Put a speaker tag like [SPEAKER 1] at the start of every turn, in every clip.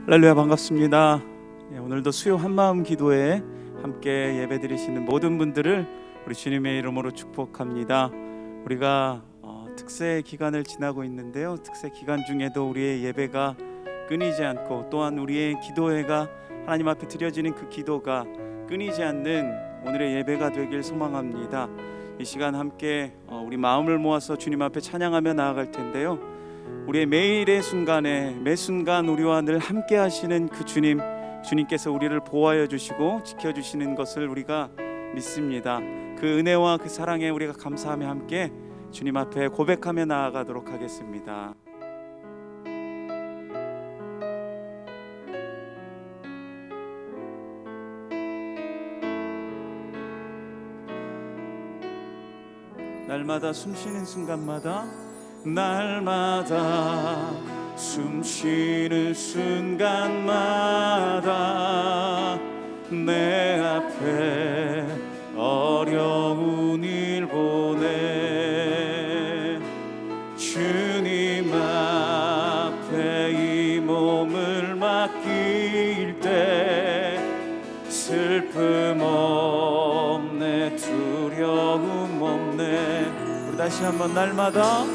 [SPEAKER 1] 할렐루야, 반갑습니다. 오늘도 수요 한마음 기도에 함께 예배드리시는 모든 분들을 우리 주님의 이름으로 축복합니다. 우리가 특세 기간을 지나고 있는데요, 특세 기간 중에도 우리의 예배가 끊이지 않고, 또한 우리의 기도회가 하나님 앞에 드려지는 그 기도가 끊이지 않는 오늘의 예배가 되길 소망합니다. 이 시간 함께 우리 마음을 모아서 주님 앞에 찬양하며 나아갈 텐데요, 우리의 매일의 순간에 매 순간 우리와 늘 함께 하시는 그 주님께서 우리를 보호하여 주시고 지켜주시는 것을 우리가 믿습니다. 그 은혜와 그 사랑에 우리가 감사하며 함께 주님 앞에 고백하며 나아가도록 하겠습니다. 날마다 숨쉬는 순간마다, 날마다 숨쉬는 순간마다 내 앞에 어려운 일 보내 주님 앞에 이 몸을 맡길 때 슬픔 없네, 두려움 없네. 우리 다시 한번 날마다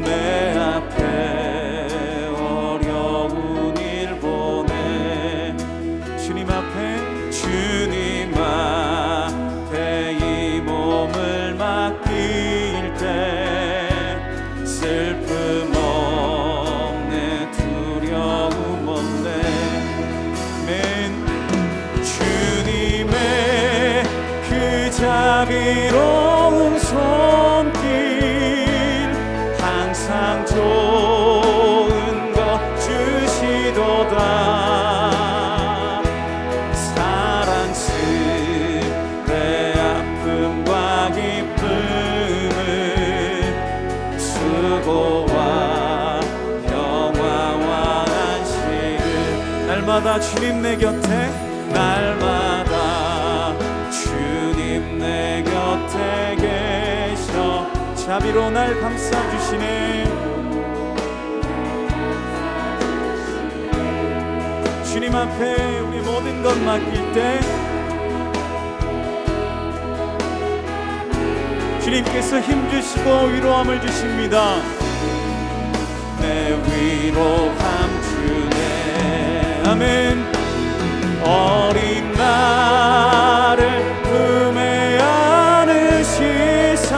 [SPEAKER 1] 내 앞에 어려운 일 보내 주님 앞에 이 몸을 맡길 때 슬픔 없네, 두려움 없네. 주님의 그 자비로운 손길 항상 좋은 것 주시도다. 사랑스레 아픔과 기쁨을 수고와 평화와 안식을 날마다 주님 내 곁에, 날마다 주님 내 곁에 계셔 자비로 날 감싸주시네. 주님 앞에 우리 모든 것 맡길 때 주님께서 힘주시고 위로함을 주십니다. 내 위로함 주네. 아멘. 어린 나를 품에 안으시사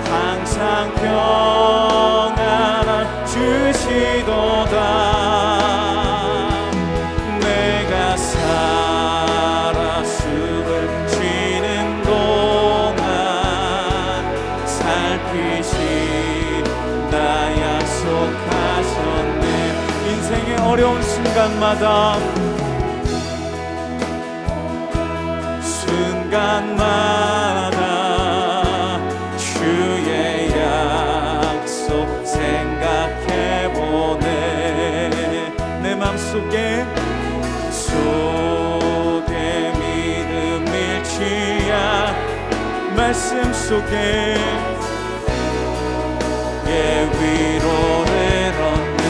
[SPEAKER 1] 항상 평안을 주시도다. 내가 살아 숨을 쉬는 동안 살피신다 약속하셨네. 인생의 어려운 순간마다 주의 약속 생각해보네. 내 맘속에 믿음 일치야 말씀 속에 위로를 얻네.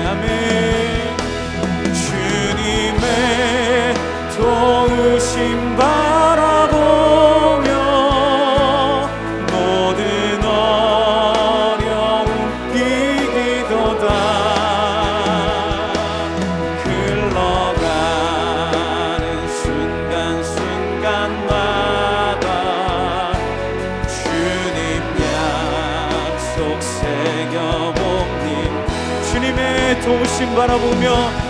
[SPEAKER 1] 아멘. 주님의 도우심 바라보며 모든 어려움 이기도다. 흘러가는 순간순간마다 주님 약속 새겨봅니. 주님의 도우심 바라보며,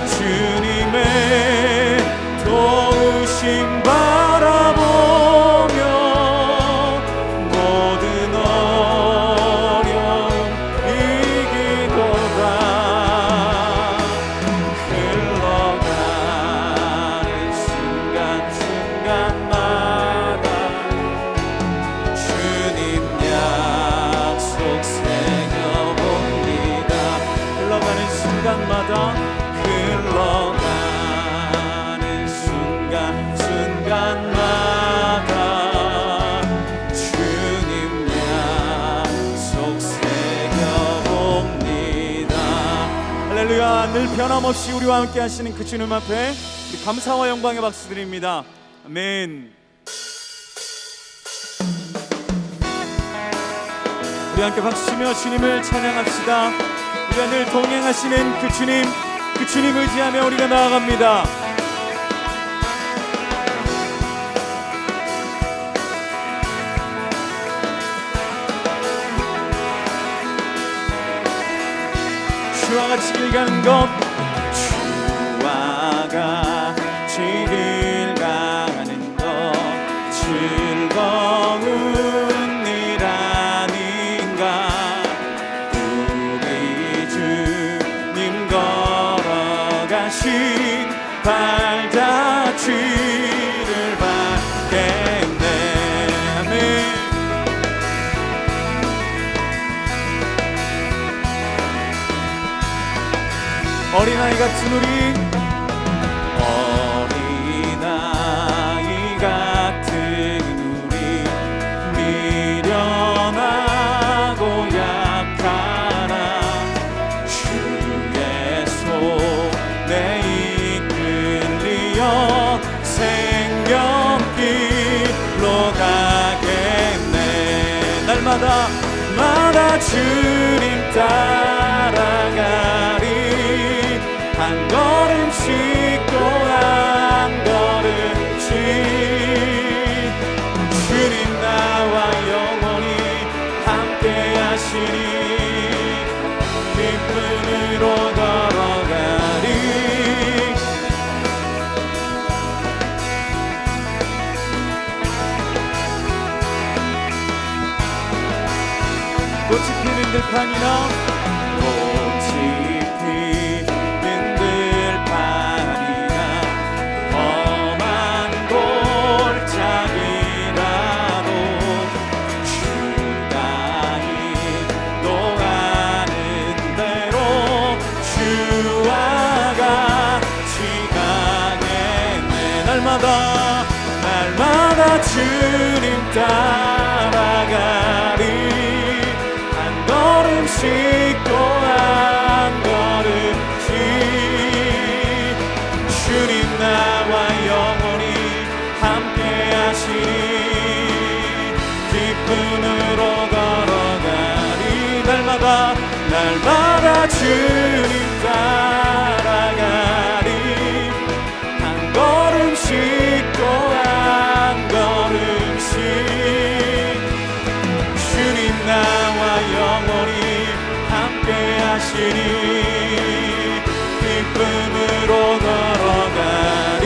[SPEAKER 1] 주님의 도우심 바라보며 모든 어려움 이기도다. 흘러가는 순간순간마다 주님 약속 새겨봅니다. 흘러가는 순간마다 흘러가는 날마다 늘 변함없이 우리와 함께 하시는 그 주님 앞에 우리 감사와 영광의 박수 드립니다. 아멘. 우리 함께 박수치며 주님을 찬양합시다. 우리가 늘 동행하시는 그 주님 의지하며 우리가 나아갑니다. 주와 같이 길 가는 것, 주와 같이 길 가는 것 즐거운 일 아닌가. 우리 주님 걸어가신 발자취를 받겠네. 아멘. 어린아이 같은 우리, 어린아이 같은 우리, 미련하고 약하나 주의 손에 이끌리어 생명길로 가겠네. 날마다 주님 따라가리. 한 걸음씩 또 한 걸음씩 주님 나와 영원히 함께 하시니 기쁨으로 걸어가리. 꽃이 피는 들판이나 날마다 주님 따라가리. 한 걸음씩 또 한 걸음씩 주님 나와 영원히 함께 하시니 기쁨으로 걸어가리. 날마다 주님 따라가리. 한 걸음씩 또 한 걸음씩 주님 나와 영원히 함께 하시니 기쁨으로 걸어가리.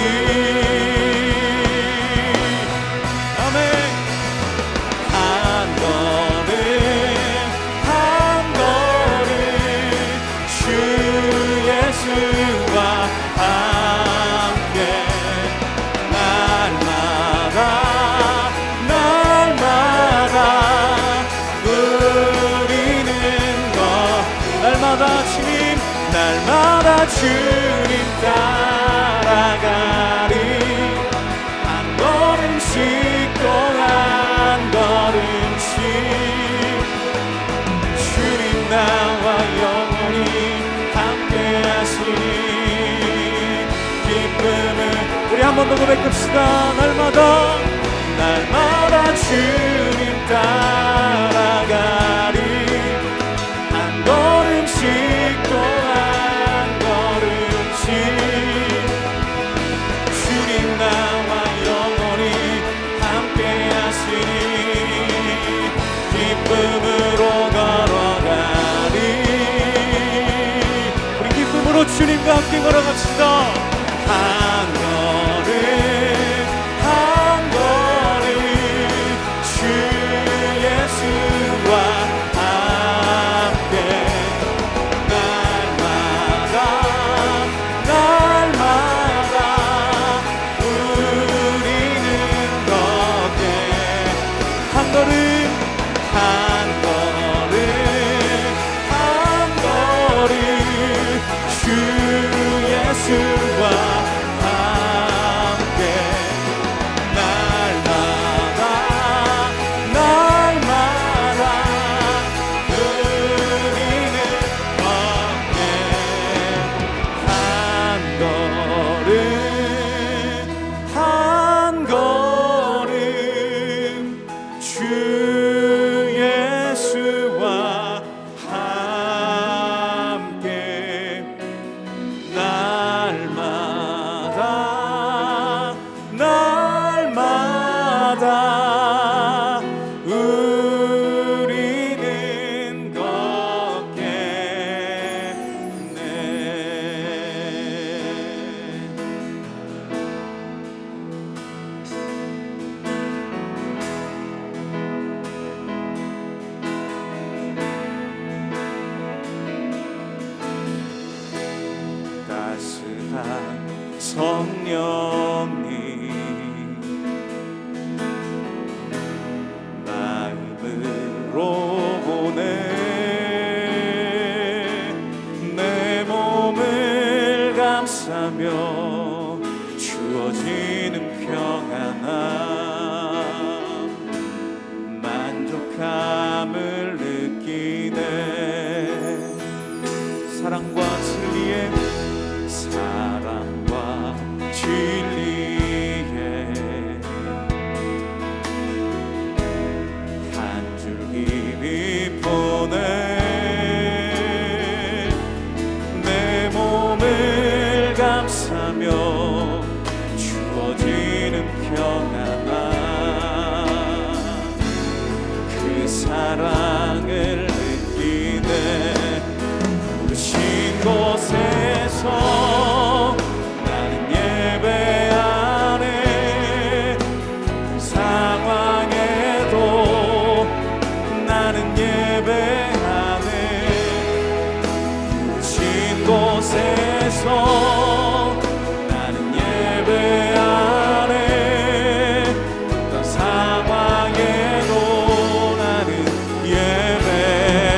[SPEAKER 1] 아멘. 한 걸음 한 걸음 주 예수와 함께 날마다 누리는 것. 날마다 주님 따라가리. 한 걸음씩 또 한 걸음씩 주님 나와 영원히 함께 하시니 기쁨을 우리 한 번 더 고백합시다. 날마다 주님 따라가리. 한 걸음씩 또 한 걸음씩 주님 나와 영원히 함께 하시니 기쁨으로 걸어가리. 우리 기쁨으로 주님과 함께 걸어갑시다. 한 걸음 한 걸음 주 예수와 함께 날마다 누리는 것에 한 걸음 한 걸음 주 예수와 함께 날마다 누리는 것에 예수와 함께 날마다 날마다 우리는 걷겠네. 따스한 성령님 마음으로 보내 내 몸을 감싸며 주어지는 평안함 만족함을 느끼네. 사랑과 진리의 한 줄기 보내 내 몸을 감싸며 주어지는 평안함 그 사랑을 느끼네. 부르신 곳에서 나는 예배하네. 그 상황에도 나는 예배하네. 부르신 곳에서 나는 예배하네. 어떤 상황에도 나는 예배하네.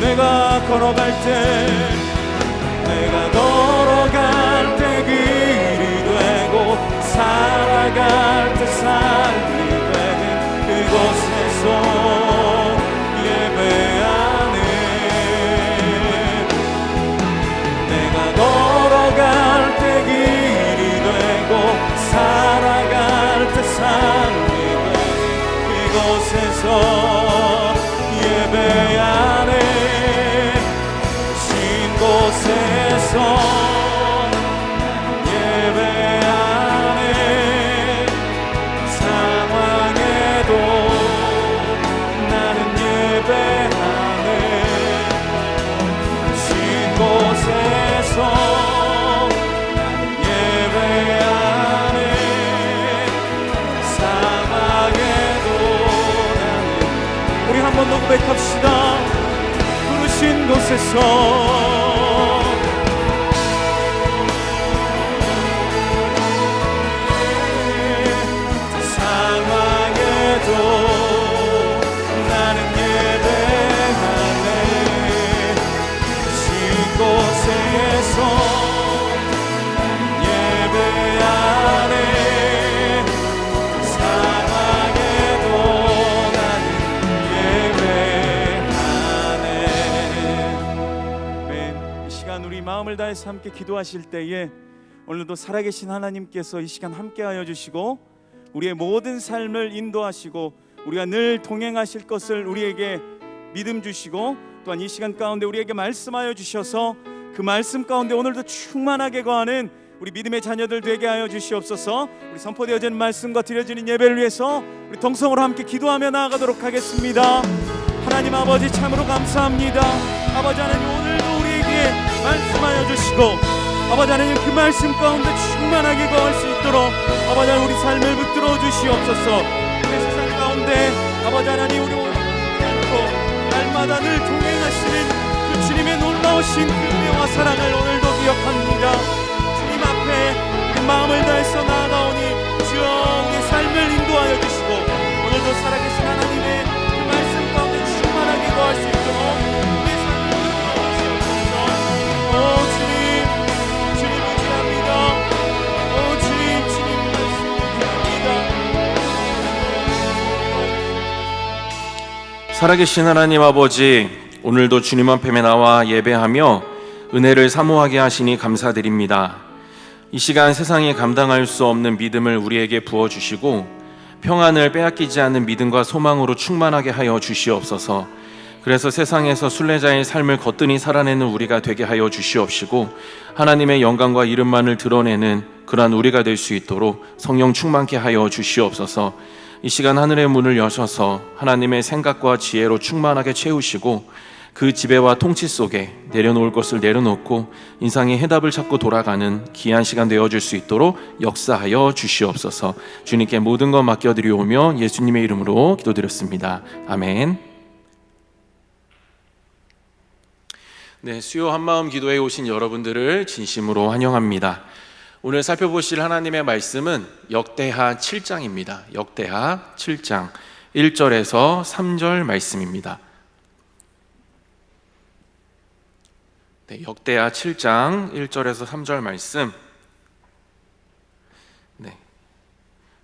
[SPEAKER 1] 내가 걸어갈 때 내가 걸어갈 때 길이 되고 살아갈 때 삶이 되는 그곳에서 예배하네. 내가 걸어갈 때 길이 되고 살아갈 때 삶이 되는 그곳에서 예배하네. 곳에서 예배하네. 상황에도 나는 예배하네. 신 곳에서 나는 예배하네. 상황에도 나는 우리 한 번 더 고백합시다. 부르신 곳에서 나는 예배하네. 신 곳에서 예배하네. 사랑에도 나는 예배하네. 이 시간 우리 마음을 다해서 함께 기도하실 때에 오늘도 살아계신 하나님께서 이 시간 함께하여 주시고 우리의 모든 삶을 인도하시고 우리가 늘 동행하실 것을 우리에게 믿음 주시고 또한 이 시간 가운데 우리에게 말씀하여 주셔서 그 말씀 가운데 오늘도 충만하게 거하는 우리 믿음의 자녀들 되게 하여 주시옵소서. 우리 선포되어지는 말씀과 드려지는 예배를 위해서 우리 동성으로 함께 기도하며 나아가도록 하겠습니다. 하나님 아버지 참으로 감사합니다. 아버지 하나님 오늘도 우리에게 말씀하여 주시고 아버지 하나님 그 말씀 가운데 충만하게 거할 수 있도록 아버지 하나님 우리 삶을 붙들어 주시옵소서. 내 세상 가운데 아버지 하나님 우리 오지 않고 날마다 늘 동행하시는 그 주님의 놀라우신 그 은혜와 사랑을 오늘도 기억합니다. 주님 앞에 우리 마음을 다해서 나아가오니 주여 우리의 삶을 인도하여 주시고 오늘도 살아계신 하나님의 그 말씀 가운데 충만하게 거할 수 있도록 우리의 삶을 붙들어 주시옵소서. 오 주님
[SPEAKER 2] 살아계신 하나님 아버지, 오늘도 주님 앞에 나와 예배하며 은혜를 사모하게 하시니 감사드립니다. 이 시간 세상이 감당할 수 없는 믿음을 우리에게 부어주시고 평안을 빼앗기지 않는 믿음과 소망으로 충만하게 하여 주시옵소서. 그래서 세상에서 순례자의 삶을 거뜬히 살아내는 우리가 되게 하여 주시옵시고, 하나님의 영광과 이름만을 드러내는 그러한 우리가 될 수 있도록 성령 충만케 하여 주시옵소서. 이 시간 하늘의 문을 여셔서 하나님의 생각과 지혜로 충만하게 채우시고, 그 지배와 통치 속에 내려놓을 것을 내려놓고 인상의 해답을 찾고 돌아가는 귀한 시간 되어줄 수 있도록 역사하여 주시옵소서. 주님께 모든 것 맡겨드리오며 예수님의 이름으로 기도드렸습니다. 아멘. 네, 수요 한마음 기도에 오신 여러분들을 진심으로 환영합니다. 오늘 살펴보실 하나님의 말씀은 역대하 7장입니다. 역대하 7장 1절에서 3절 말씀입니다. 네, 역대하 7장 1절에서 3절 말씀, 네,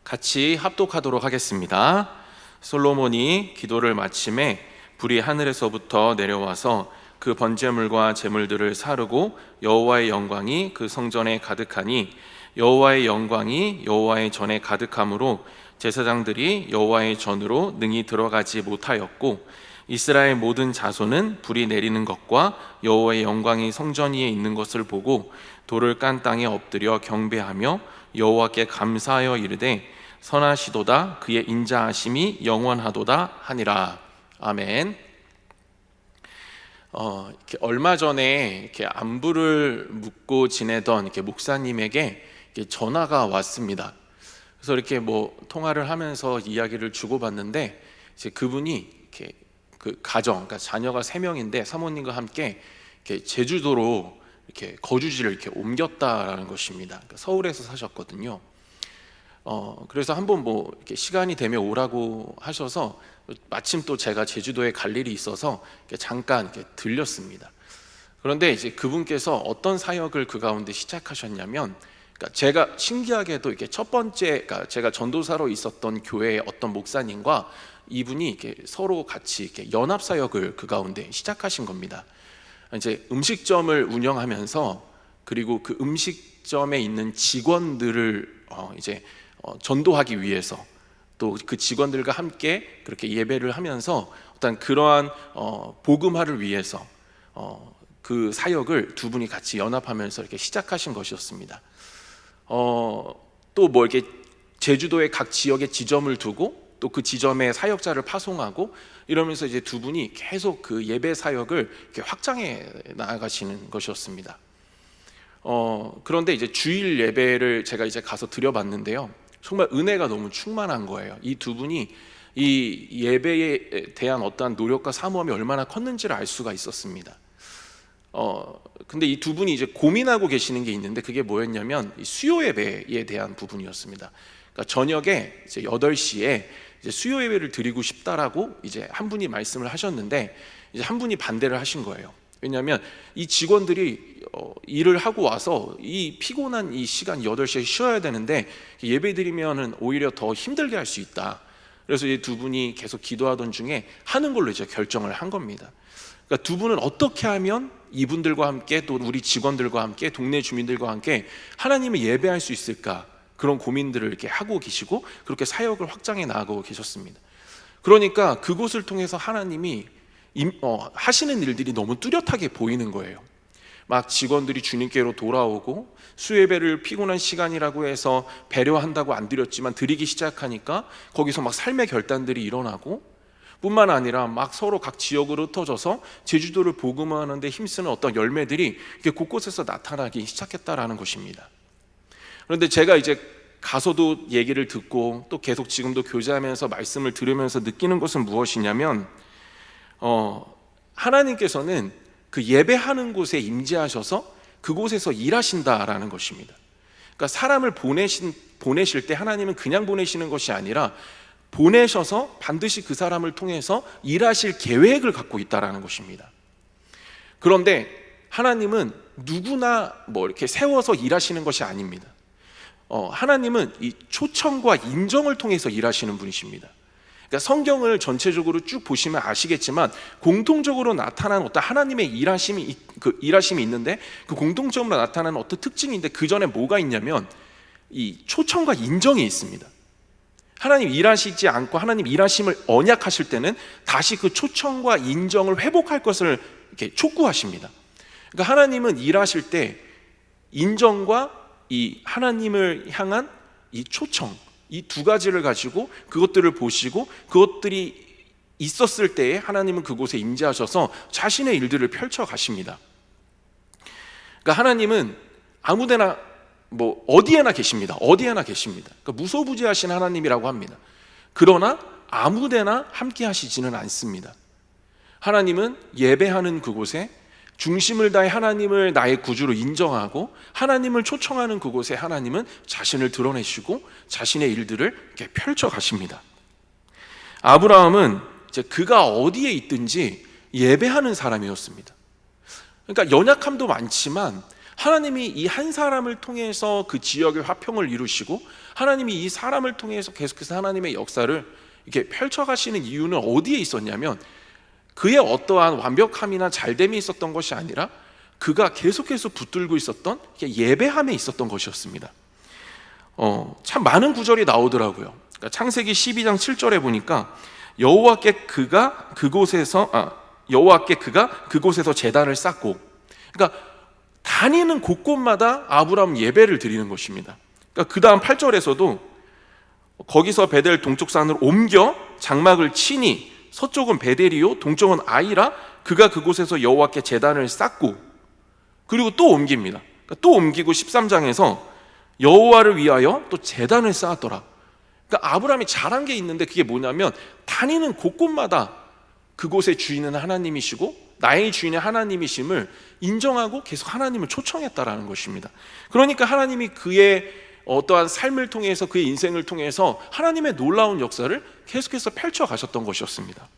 [SPEAKER 2] 같이 합독하도록 하겠습니다. 솔로몬이 기도를 마침에 불이 하늘에서부터 내려와서 그 번제물과 제물들을 사르고 여호와의 영광이 그 성전에 가득하니 여호와의 영광이 여호와의 전에 가득함으로 제사장들이 여호와의 전으로 능히 들어가지 못하였고, 이스라엘 모든 자손은 불이 내리는 것과 여호와의 영광이 성전 위에 있는 것을 보고 돌을 깐 땅에 엎드려 경배하며 여호와께 감사하여 이르되 선하시도다, 그의 인자하심이 영원하도다 하니라. 아멘. 이렇게 얼마 전에 이렇게 안부를 묻고 지내던 이렇게 목사님에게 이렇게 전화가 왔습니다. 그래서 이렇게 뭐 통화를 하면서 이야기를 주고받는데, 이제 그분이 이렇게 그 가정, 그러니까 자녀가 3명인데 사모님과 함께 이렇게 제주도로 이렇게 거주지를 이렇게 옮겼다라는 것입니다. 그러니까 서울에서 사셨거든요. 그래서 한번 뭐 이렇게 시간이 되면 오라고 하셔서 마침 또 제가 제주도에 갈 일이 있어서 이렇게 잠깐 이렇게 들렸습니다. 그런데 이제 그분께서 어떤 사역을 그 가운데 시작하셨냐면, 그러니까 제가 신기하게도 이렇게 첫 번째, 그러니까 제가 전도사로 있었던 교회의 어떤 목사님과 이분이 이렇게 서로 같이 이렇게 연합 사역을 그 가운데 시작하신 겁니다. 이제 음식점을 운영하면서, 그리고 그 음식점에 있는 직원들을 이제 전도하기 위해서 또 그 직원들과 함께 그렇게 예배를 하면서 어떤 그러한 복음화를 위해서 그 사역을 두 분이 같이 연합하면서 이렇게 시작하신 것이었습니다. 또 뭐 이렇게 제주도의 각 지역에 지점을 두고 또 그 지점에 사역자를 파송하고 이러면서 이제 두 분이 계속 그 예배 사역을 이렇게 확장해 나가시는 것이었습니다. 그런데 이제 주일 예배를 제가 이제 가서 드려봤는데요, 정말 은혜가 너무 충만한 거예요. 이 두 분이 이 예배에 대한 어떠한 노력과 사모함이 얼마나 컸는지를 알 수가 있었습니다. 근데 이 두 분이 이제 고민하고 계시는 게 있는데, 그게 뭐였냐면 이 수요 예배에 대한 부분이었습니다. 그러니까 저녁에 이제 8시에 이제 수요 예배를 드리고 싶다라고 이제 한 분이 말씀을 하셨는데, 이제 한 분이 반대를 하신 거예요. 왜냐하면 이 직원들이 일을 하고 와서 이 피곤한 이 시간 8시에 쉬어야 되는데 예배 드리면은 오히려 더 힘들게 할 수 있다. 그래서 이 두 분이 계속 기도하던 중에 하는 걸로 이제 결정을 한 겁니다. 그러니까 두 분은 어떻게 하면 이분들과 함께 또 우리 직원들과 함께 동네 주민들과 함께 하나님을 예배할 수 있을까, 그런 고민들을 이렇게 하고 계시고 그렇게 사역을 확장해 나가고 계셨습니다. 그러니까 그곳을 통해서 하나님이 하시는 일들이 너무 뚜렷하게 보이는 거예요. 막 직원들이 주님께로 돌아오고 수예배를 피곤한 시간이라고 해서 배려한다고 안 드렸지만 드리기 시작하니까 거기서 막 삶의 결단들이 일어나고, 뿐만 아니라 막 서로 각 지역으로 흩어져서 제주도를 복음화하는 데 힘쓰는 어떤 열매들이 이렇게 곳곳에서 나타나기 시작했다라는 것입니다. 그런데 제가 이제 가서도 얘기를 듣고 또 계속 지금도 교제하면서 말씀을 들으면서 느끼는 것은 무엇이냐면, 하나님께서는 그 예배하는 곳에 임재하셔서 그곳에서 일하신다라는 것입니다. 그러니까 사람을 보내실 때 하나님은 그냥 보내시는 것이 아니라 보내셔서 반드시 그 사람을 통해서 일하실 계획을 갖고 있다라는 것입니다. 그런데 하나님은 누구나 뭐 이렇게 세워서 일하시는 것이 아닙니다. 하나님은 이 초청과 인정을 통해서 일하시는 분이십니다. 그러니까 성경을 전체적으로 쭉 보시면 아시겠지만 공통적으로 나타나는 어떤 하나님의 일하심이 있는데, 그 공통적으로 나타나는 어떤 특징인데 그 전에 뭐가 있냐면 이 초청과 인정이 있습니다. 하나님 일하시지 않고 하나님 일하심을 언약하실 때는 다시 그 초청과 인정을 회복할 것을 이렇게 촉구하십니다. 그러니까 하나님은 일하실 때 인정과 이 하나님을 향한 이 초청, 이 두 가지를 가지고 그것들을 보시고 그것들이 있었을 때에 하나님은 그곳에 임재하셔서 자신의 일들을 펼쳐 가십니다. 그러니까 하나님은 아무데나 어디에나 계십니다. 어디에나 계십니다. 그러니까 무소부지하신 하나님이라고 합니다. 그러나 아무데나 함께 하시지는 않습니다. 하나님은 예배하는 그곳에 중심을 다해 하나님을 나의 구주로 인정하고 하나님을 초청하는 그곳에 하나님은 자신을 드러내시고 자신의 일들을 이렇게 펼쳐 가십니다. 아브라함은 이제 그가 어디에 있든지 예배하는 사람이었습니다. 그러니까 연약함도 많지만 하나님이 이 한 사람을 통해서 그 지역의 화평을 이루시고 하나님이 이 사람을 통해서 계속해서 하나님의 역사를 이렇게 펼쳐가시는 이유는 어디에 있었냐면 그의 어떠한 완벽함이나 잘됨이 있었던 것이 아니라 그가 계속해서 붙들고 있었던 예배함에 있었던 것이었습니다. 참 많은 구절이 나오더라고요. 그러니까 창세기 12장 7절에 보니까 여호와께 그가 그곳에서 제단을 쌓고, 그러니까 다니는 곳곳마다 아브라함 예배를 드리는 것입니다. 그러니까 그 다음 8절에서도 거기서 베델 동쪽 산으로 옮겨 장막을 치니 서쪽은 베델이요 동쪽은 아이라 그가 그곳에서 여호와께 제단을 쌓고, 그리고 또 옮깁니다. 그러니까 또 옮기고 13장에서 여호와를 위하여 또 제단을 쌓았더라. 그러니까 아브라함이 잘한 게 있는데 그게 뭐냐면 다니는 곳곳마다 그곳의 주인은 하나님이시고 나의 주인의 하나님이심을 인정하고 계속 하나님을 초청했다라는 것입니다. 그러니까 하나님이 그의 어떠한 삶을 통해서 그의 인생을 통해서 하나님의 놀라운 역사를 계속해서 펼쳐 가셨던 것이었습니다.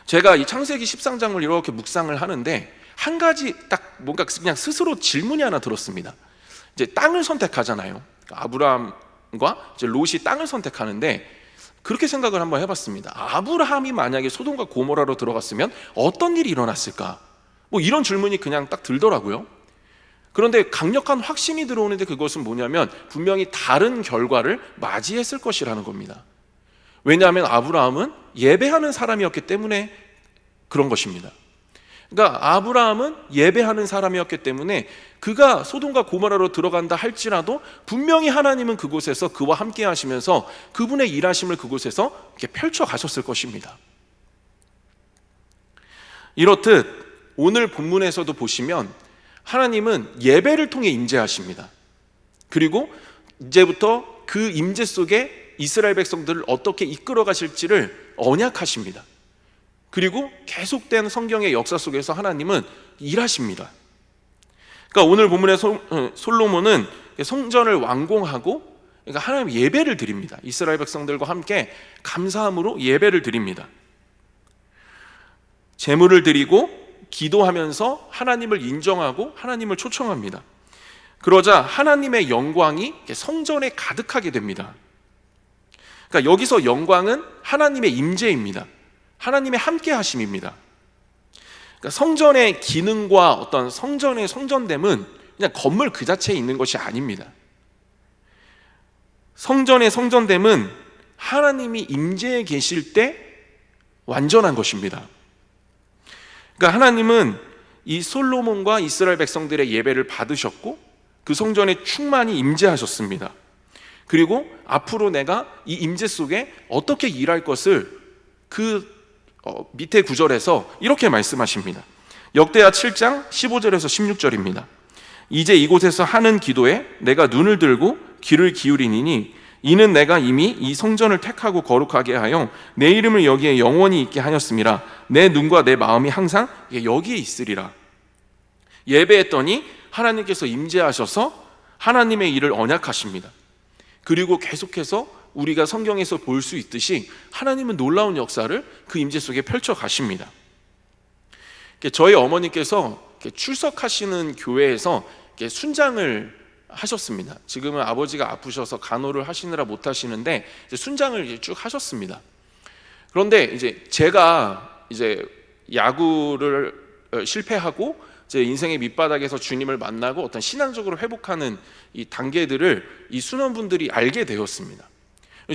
[SPEAKER 2] 제가 이 창세기 13장을 이렇게 묵상을 하는데 한 가지 딱 뭔가 그냥 스스로 질문이 하나 들었습니다. 이제 땅을 선택하잖아요. 아브라함과 이제 롯이 땅을 선택하는데 그렇게 생각을 한번 해봤습니다. 아브라함이 만약에 소돔과 고모라로 들어갔으면 어떤 일이 일어났을까? 이런 질문이 그냥 딱 들더라고요. 그런데 강력한 확신이 들어오는데 그것은 뭐냐면 분명히 다른 결과를 맞이했을 것이라는 겁니다. 왜냐하면 아브라함은 예배하는 사람이었기 때문에 그런 것입니다. 그러니까 아브라함은 예배하는 사람이었기 때문에 그가 소돔과 고모라로 들어간다 할지라도 분명히 하나님은 그곳에서 그와 함께 하시면서 그분의 일하심을 그곳에서 이렇게 펼쳐 가셨을 것입니다. 이렇듯 오늘 본문에서도 보시면 하나님은 예배를 통해 임재하십니다. 그리고 이제부터 그 임재 속에 이스라엘 백성들을 어떻게 이끌어 가실지를 언약하십니다. 그리고 계속된 성경의 역사 속에서 하나님은 일하십니다. 그러니까 오늘 본문의 솔로몬은 성전을 완공하고 그러니까 하나님 예배를 드립니다. 이스라엘 백성들과 함께 감사함으로 예배를 드립니다. 제물을 드리고 기도하면서 하나님을 인정하고 하나님을 초청합니다. 그러자 하나님의 영광이 성전에 가득하게 됩니다. 그러니까 여기서 영광은 하나님의 임재입니다. 하나님의 함께 하심입니다. 그러니까 성전의 기능과 어떤 성전의 성전됨은 그냥 건물 그 자체에 있는 것이 아닙니다. 성전의 성전됨은 하나님이 임재해 계실 때 완전한 것입니다. 그러니까 하나님은 이 솔로몬과 이스라엘 백성들의 예배를 받으셨고 그 성전에 충만히 임재하셨습니다. 그리고 앞으로 내가 이 임재 속에 어떻게 일할 것을 밑에 구절에서 이렇게 말씀하십니다. 역대하 7장 15절에서 16절입니다. 이제 이곳에서 하는 기도에 내가 눈을 들고 귀를 기울이니 이는 내가 이미 이 성전을 택하고 거룩하게 하여 내 이름을 여기에 영원히 있게 하였음이라. 내 눈과 내 마음이 항상 여기에 있으리라. 예배했더니 하나님께서 임재하셔서 하나님의 일을 언약하십니다. 그리고 계속해서 우리가 성경에서 볼 수 있듯이 하나님은 놀라운 역사를 그 임재 속에 펼쳐 가십니다. 저희 어머니께서 출석하시는 교회에서 순장을 하셨습니다. 지금은 아버지가 아프셔서 간호를 하시느라 못 하시는데 순장을 쭉 하셨습니다. 그런데 이제 제가 야구를 실패하고 제 인생의 밑바닥에서 주님을 만나고 어떤 신앙적으로 회복하는 이 단계들을 이 순원분들이 알게 되었습니다.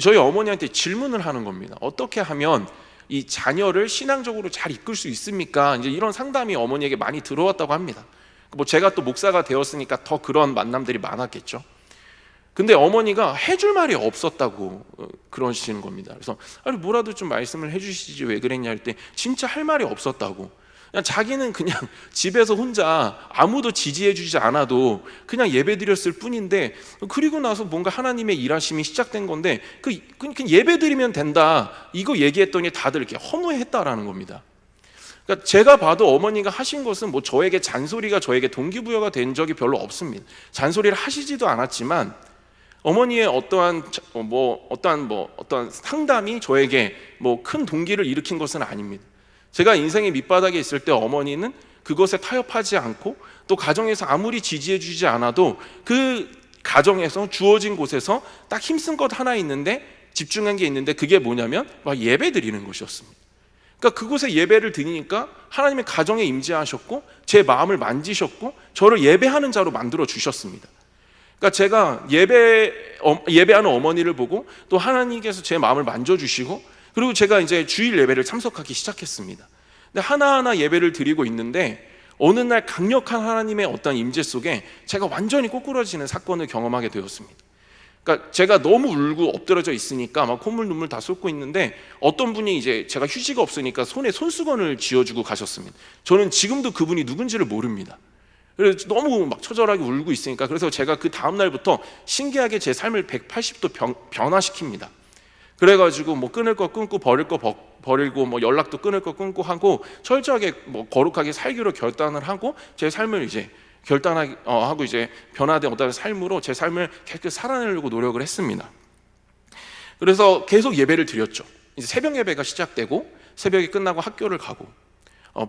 [SPEAKER 2] 저희 어머니한테 질문을 하는 겁니다. 어떻게 하면 이 자녀를 신앙적으로 잘 이끌 수 있습니까? 이제 이런 상담이 어머니에게 많이 들어왔다고 합니다. 뭐 제가 또 목사가 되었으니까 더 그런 만남들이 많았겠죠. 근데 어머니가 해줄 말이 없었다고 그러시는 겁니다. 그래서 아니 뭐라도 좀 말씀을 해주시지 왜 그랬냐 할 때 진짜 할 말이 없었다고. 그냥 자기는 그냥 집에서 혼자 아무도 지지해주지 않아도 그냥 예배드렸을 뿐인데, 그리고 나서 뭔가 하나님의 일하심이 시작된 건데 그 예배드리면 된다 이거 얘기했더니 다들 이렇게 허무했다라는 겁니다. 그러니까 제가 봐도 어머니가 하신 것은 뭐 저에게 잔소리가 저에게 동기부여가 된 적이 별로 없습니다. 잔소리를 하시지도 않았지만 어머니의 어떠한 상담이 저에게 뭐 큰 동기를 일으킨 것은 아닙니다. 제가 인생의 밑바닥에 있을 때 어머니는 그것에 타협하지 않고 또 가정에서 아무리 지지해 주지 않아도 그 가정에서 주어진 곳에서 딱 힘쓴 것 하나 있는데 집중한 게 있는데 그게 뭐냐면 막 예배 드리는 것이었습니다. 그러니까 그곳에 예배를 드리니까 하나님의 가정에 임재하셨고 제 마음을 만지셨고 저를 예배하는 자로 만들어 주셨습니다. 그러니까 제가 예배하는 어머니를 보고 또 하나님께서 제 마음을 만져주시고, 그리고 제가 이제 주일 예배를 참석하기 시작했습니다. 근데 하나하나 예배를 드리고 있는데 어느 날 강력한 하나님의 어떤 임재 속에 제가 완전히 꼬꾸라지는 사건을 경험하게 되었습니다. 그러니까 제가 너무 울고 엎드려져 있으니까 막 콧물 눈물 다 쏟고 있는데 어떤 분이 이제 제가 휴지가 없으니까 손에 손수건을 쥐어주고 가셨습니다. 저는 지금도 그분이 누군지를 모릅니다. 그래서 너무 막 처절하게 울고 있으니까, 그래서 제가 그 다음 날부터 신기하게 제 삶을 180도 변화시킵니다. 그래가지고 뭐 끊을 거 끊고 버릴 거 버리고 뭐 연락도 끊을 거 끊고 하고 철저하게 뭐 거룩하게 살기로 결단을 하고 제 삶을 이제 하고 이제 변화된 어떤 삶으로 제 삶을 깨끗이 살아내려고 노력을 했습니다. 그래서 계속 예배를 드렸죠. 이제 새벽 예배가 시작되고 새벽이 끝나고 학교를 가고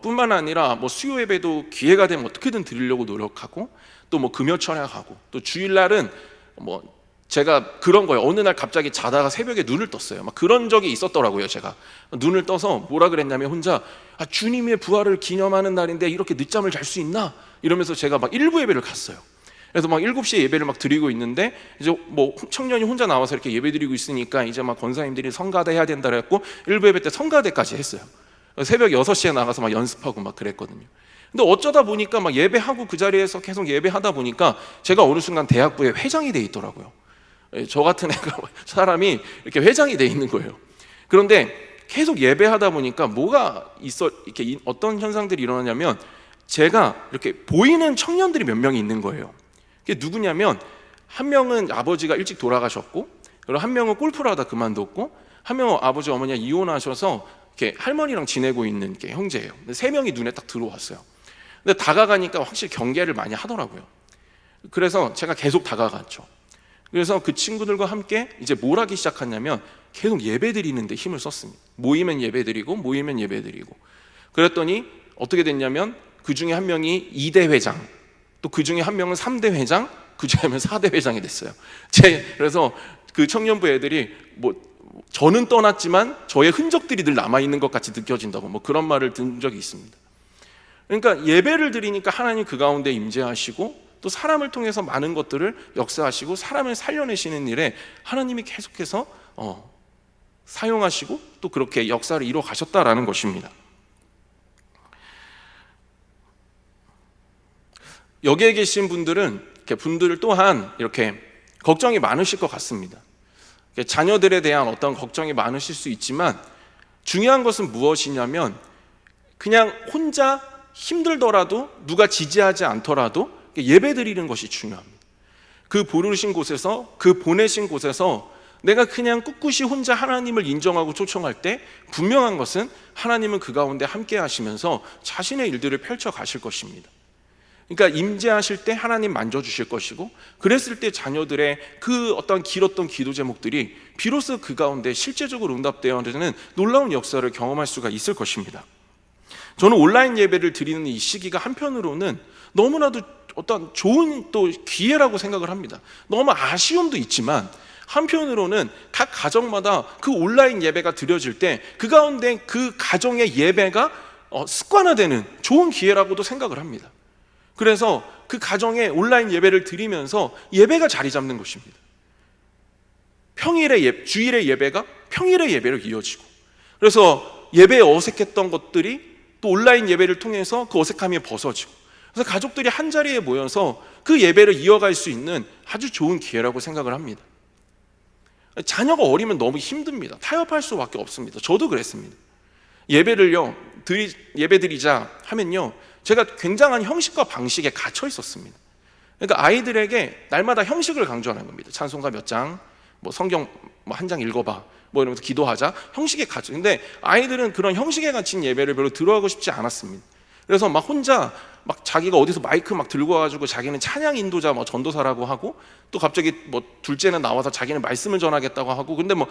[SPEAKER 2] 뿐만 아니라 뭐 수요 예배도 기회가 되면 어떻게든 드리려고 노력하고 또 뭐 금요 철야하고 또 주일날은 뭐 제가 그런 거예요. 어느 날 갑자기 자다가 새벽에 눈을 떴어요. 막 그런 적이 있었더라고요. 제가 눈을 떠서 뭐라 그랬냐면 혼자 주님의 부활을 기념하는 날인데 이렇게 늦잠을 잘 수 있나? 이러면서 제가 막 일부 예배를 갔어요. 그래서 막 7시에 예배를 막 드리고 있는데 이제 뭐 청년이 혼자 나와서 이렇게 예배 드리고 있으니까 이제 막 권사님들이 성가대 해야 된다 그랬고 일부 예배 때 성가대까지 했어요. 새벽 6시에 나가서 막 연습하고 막 그랬거든요. 근데 어쩌다 보니까 막 예배하고 그 자리에서 계속 예배하다 보니까 제가 어느 순간 대학부에 회장이 돼 있더라고요. 저 같은 사람이 이렇게 회장이 돼 있는 거예요. 그런데 계속 예배하다 보니까 이렇게 어떤 현상들이 일어나냐면 제가 이렇게 보이는 청년들이 몇 명이 있는 거예요. 그게 누구냐면 한 명은 아버지가 일찍 돌아가셨고, 그리고 한 명은 골프를 하다 그만뒀고, 한 명은 아버지 어머니가 이혼하셔서 이렇게 할머니랑 지내고 있는 게 형제예요. 근데 3명이 눈에 딱 들어왔어요. 근데 다가가니까 확실히 경계를 많이 하더라고요. 그래서 제가 계속 다가갔죠. 그래서 그 친구들과 함께 이제 뭘 하기 시작했냐면 계속 예배 드리는데 힘을 썼습니다. 모이면 예배 드리고 그랬더니 어떻게 됐냐면 그 중에 한 명이 2대 회장, 또 그 중에 한 명은 3대 회장, 그 중에 한 명은 4대 회장이 됐어요. 그래서 그 청년부 애들이 뭐 저는 떠났지만 저의 흔적들이 늘 남아있는 것 같이 느껴진다고 뭐 그런 말을 든 적이 있습니다. 그러니까 예배를 드리니까 하나님 그 가운데 임재하시고 또 사람을 통해서 많은 것들을 역사하시고 사람을 살려내시는 일에 하나님이 계속해서 사용하시고 또 그렇게 역사를 이루어 가셨다라는 것입니다. 여기에 계신 분들 또한 이렇게 걱정이 많으실 것 같습니다. 자녀들에 대한 어떤 걱정이 많으실 수 있지만 중요한 것은 무엇이냐면 그냥 혼자 힘들더라도 누가 지지하지 않더라도 예배 드리는 것이 중요합니다. 그 부르신 곳에서, 그 보내신 곳에서 내가 그냥 꿋꿋이 혼자 하나님을 인정하고 초청할 때 분명한 것은 하나님은 그 가운데 함께 하시면서 자신의 일들을 펼쳐 가실 것입니다. 그러니까 임재하실 때 하나님 만져주실 것이고, 그랬을 때 자녀들의 그 어떤 길었던 기도 제목들이 비로소 그 가운데 실제적으로 응답되어지는 놀라운 역사를 경험할 수가 있을 것입니다. 저는 온라인 예배를 드리는 이 시기가 한편으로는 너무나도 어떤 좋은 또 기회라고 생각을 합니다. 너무 아쉬움도 있지만 한편으로는 각 가정마다 그 온라인 예배가 드려질 때 그 가운데 그 가정의 예배가 습관화되는 좋은 기회라고도 생각을 합니다. 그래서 그 가정에 온라인 예배를 드리면서 예배가 자리 잡는 것입니다. 주일의 예배가 평일의 예배로 이어지고, 그래서 예배에 어색했던 것들이 또 온라인 예배를 통해서 그 어색함이 벗어지고, 그래서 가족들이 한 자리에 모여서 그 예배를 이어갈 수 있는 아주 좋은 기회라고 생각을 합니다. 자녀가 어리면 너무 힘듭니다. 타협할 수밖에 없습니다. 저도 그랬습니다. 예배 드리자 하면요, 제가 굉장한 형식과 방식에 갇혀 있었습니다. 그러니까 아이들에게 날마다 형식을 강조하는 겁니다. 찬송가 몇 장, 뭐 성경 한 장 읽어봐, 뭐 이러면서 기도하자, 형식에 갇혀. 근데 아이들은 그런 형식에 갇힌 예배를 별로 들어가고 싶지 않았습니다. 그래서 막 혼자 막 자기가 어디서 마이크 막 들고 와가지고 자기는 찬양 인도자, 뭐 전도사라고 하고, 또 갑자기 뭐 둘째는 나와서 자기는 말씀을 전하겠다고 하고, 근데 뭐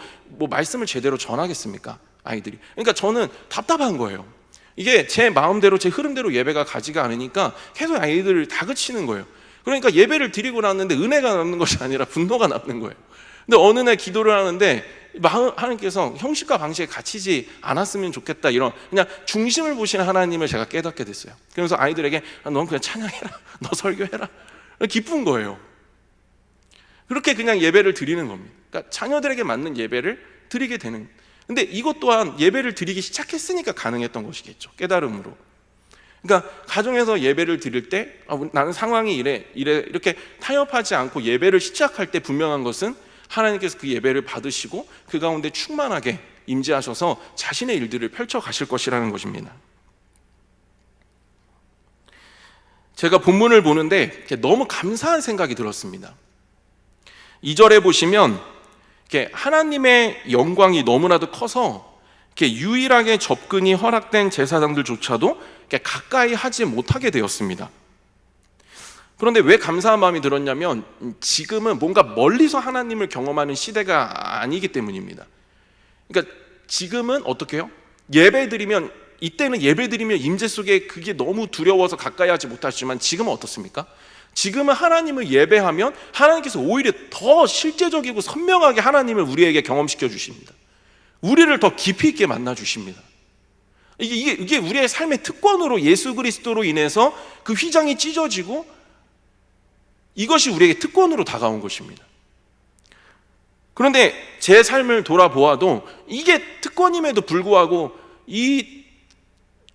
[SPEAKER 2] 말씀을 제대로 전하겠습니까, 아이들이? 그러니까 저는 답답한 거예요. 이게 제 마음대로 제 흐름대로 예배가 가지가 않으니까 계속 아이들을 다그치는 거예요. 그러니까 예배를 드리고 났는데 은혜가 남는 것이 아니라 분노가 남는 거예요. 근데 어느 날 기도를 하는데 하나님께서 형식과 방식에 갇히지 않았으면 좋겠다, 이런 그냥 중심을 보시는 하나님을 제가 깨닫게 됐어요. 그러면서 아이들에게 넌 그냥 찬양해라, 너 설교해라, 기쁜 거예요. 그렇게 그냥 예배를 드리는 겁니다. 그러니까 자녀들에게 맞는 예배를 드리게 되는 거예요. 근데 이것 또한 예배를 드리기 시작했으니까 가능했던 것이겠죠, 깨달음으로. 그러니까 가정에서 예배를 드릴 때 나는 상황이 이래 이렇게 타협하지 않고 예배를 시작할 때 분명한 것은 하나님께서 그 예배를 받으시고 그 가운데 충만하게 임재하셔서 자신의 일들을 펼쳐 가실 것이라는 것입니다. 제가 본문을 보는데 너무 감사한 생각이 들었습니다. 2절에 보시면 하나님의 영광이 너무나도 커서 유일하게 접근이 허락된 제사장들조차도 가까이 하지 못하게 되었습니다. 그런데 왜 감사한 마음이 들었냐면 지금은 뭔가 멀리서 하나님을 경험하는 시대가 아니기 때문입니다. 그러니까 지금은 어떻게 해요? 이때는 예배드리면 임재 속에 그게 너무 두려워서 가까이 하지 못하시지만 지금은 어떻습니까? 지금은 하나님을 예배하면 하나님께서 오히려 더 실제적이고 선명하게 하나님을 우리에게 경험시켜 주십니다. 우리를 더 깊이 있게 만나 주십니다. 이게 우리의 삶의 특권으로, 예수 그리스도로 인해서 그 휘장이 찢어지고 이것이 우리에게 특권으로 다가온 것입니다. 그런데 제 삶을 돌아보아도 이게 특권임에도 불구하고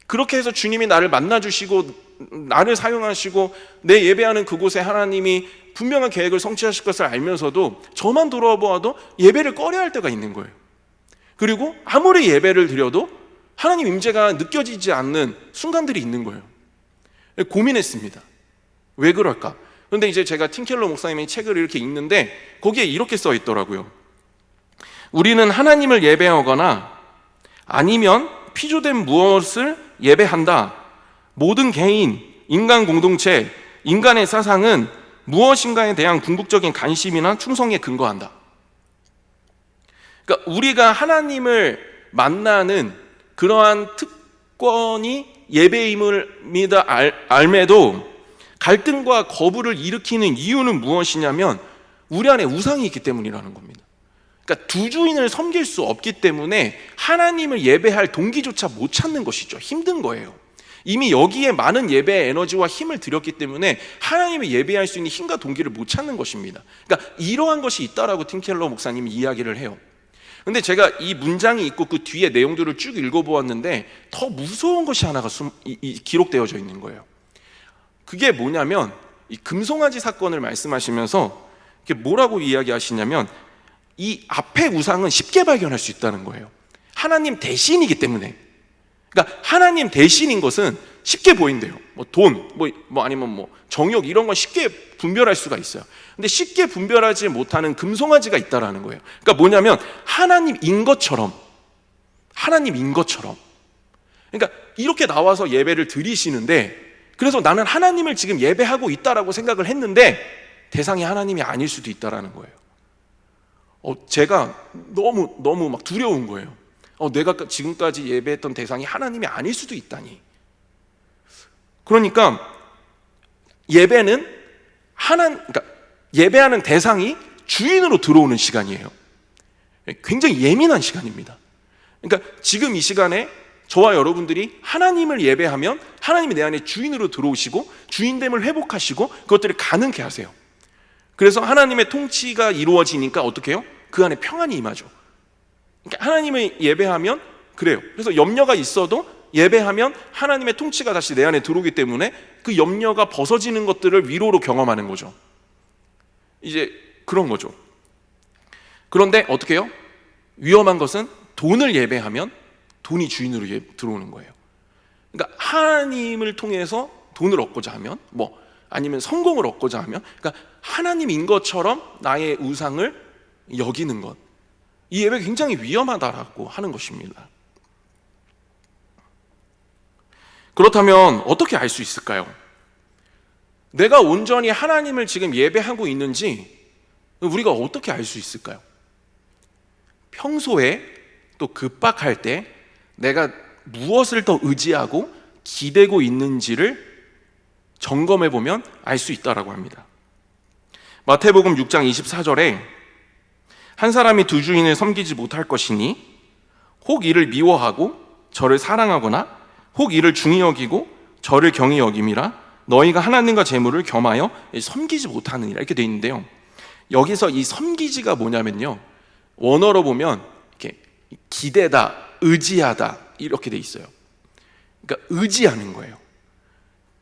[SPEAKER 2] 그렇게 해서 주님이 나를 만나주시고 나를 사용하시고 내 예배하는 그곳에 하나님이 분명한 계획을 성취하실 것을 알면서도 저만 돌아보아도 예배를 꺼려할 때가 있는 거예요. 그리고 아무리 예배를 드려도 하나님 임재가 느껴지지 않는 순간들이 있는 거예요. 고민했습니다. 왜 그럴까? 그런데 이제 제가 팀켈러 목사님의 책을 이렇게 읽는데 거기에 이렇게 써 있더라고요. 우리는 하나님을 예배하거나 아니면 피조된 무엇을 예배한다. 모든 개인, 인간 공동체, 인간의 사상은 무엇인가에 대한 궁극적인 관심이나 충성에 근거한다. 그러니까 우리가 하나님을 만나는 그러한 특권이 예배임을 알매도 갈등과 거부를 일으키는 이유는 무엇이냐면 우리 안에 우상이 있기 때문이라는 겁니다. 그러니까 두 주인을 섬길 수 없기 때문에 하나님을 예배할 동기조차 못 찾는 것이죠. 힘든 거예요. 이미 여기에 많은 예배의 에너지와 힘을 들였기 때문에 하나님을 예배할 수 있는 힘과 동기를 못 찾는 것입니다. 그러니까 이러한 것이 있다라고 팀켈러 목사님이 이야기를 해요. 근데 제가 이 문장이 있고 그 뒤에 내용들을 쭉 읽어보았는데 더 무서운 것이 하나가 기록되어져 있는 거예요. 그게 뭐냐면 이 금송아지 사건을 말씀하시면서 뭐라고 이야기하시냐면 이 앞의 우상은 쉽게 발견할 수 있다는 거예요. 하나님 대신이기 때문에. 그러니까 하나님 대신인 것은 쉽게 보인대요. 뭐 돈, 아니면 정욕 이런 건 쉽게 분별할 수가 있어요. 근데 쉽게 분별하지 못하는 금송아지가 있다라는 거예요. 그러니까 뭐냐면 하나님인 것처럼. 그러니까 이렇게 나와서 예배를 드리시는데, 그래서 나는 하나님을 지금 예배하고 있다라고 생각을 했는데 대상이 하나님이 아닐 수도 있다라는 거예요. 제가 너무 막 두려운 거예요. 내가 지금까지 예배했던 대상이 하나님이 아닐 수도 있다니. 그러니까 그러니까 예배하는 대상이 주인으로 들어오는 시간이에요. 굉장히 예민한 시간입니다. 그러니까 지금 이 시간에 저와 여러분들이 하나님을 예배하면 하나님이 내 안에 주인으로 들어오시고 주인됨을 회복하시고 그것들을 가능케 하세요. 그래서 하나님의 통치가 이루어지니까 어떻게 해요? 그 안에 평안이 임하죠. 그러니까 하나님을 예배하면 그래요. 그래서 염려가 있어도 예배하면 하나님의 통치가 다시 내 안에 들어오기 때문에 그 염려가 벗어지는 것들을 위로로 경험하는 거죠. 이제 그런 거죠. 그런데 어떻게 해요? 위험한 것은 돈을 예배하면 돈이 주인으로 들어오는 거예요. 그러니까 하나님을 통해서 돈을 얻고자 하면 아니면 성공을 얻고자 하면, 그러니까 하나님인 것처럼 나의 우상을 여기는 것, 이 예배가 굉장히 위험하다라고 하는 것입니다. 그렇다면 어떻게 알 수 있을까요? 내가 온전히 하나님을 지금 예배하고 있는지 우리가 어떻게 알 수 있을까요? 평소에 또 급박할 때 내가 무엇을 더 의지하고 기대고 있는지를 점검해 보면 알 수 있다라고 합니다. 마태복음 6장 24절에 한 사람이 두 주인을 섬기지 못할 것이니 혹 이를 미워하고 저를 사랑하거나 혹 이를 중히 여기고 저를 경히 여김이라 너희가 하나님과 재물을 겸하여 섬기지 못하느니라, 이렇게 되어 있는데요, 여기서 이 섬기지가 뭐냐면요, 원어로 보면 이렇게 기대다, 의지하다 이렇게 되어 있어요. 그러니까 의지하는 거예요.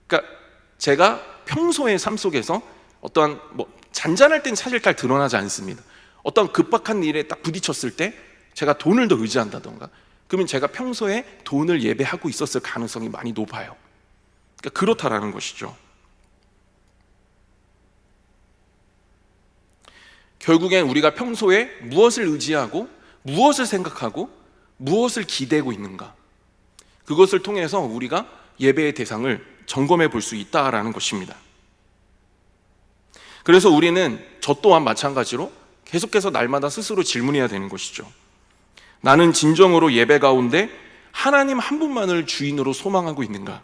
[SPEAKER 2] 그러니까 제가 평소의 삶 속에서 어떠한 잔잔할 땐 사실 잘 드러나지 않습니다. 어떤 급박한 일에 딱 부딪혔을 때 제가 돈을 더 의지한다던가, 그러면 제가 평소에 돈을 예배하고 있었을 가능성이 많이 높아요. 그러니까 그렇다라는 것이죠. 결국엔 우리가 평소에 무엇을 의지하고 무엇을 생각하고 무엇을 기대고 있는가, 그것을 통해서 우리가 예배의 대상을 점검해 볼 수 있다라는 것입니다. 그래서 우리는 저 또한 마찬가지로 계속해서 날마다 스스로 질문해야 되는 것이죠. 나는 진정으로 예배 가운데 하나님 한 분만을 주인으로 소망하고 있는가?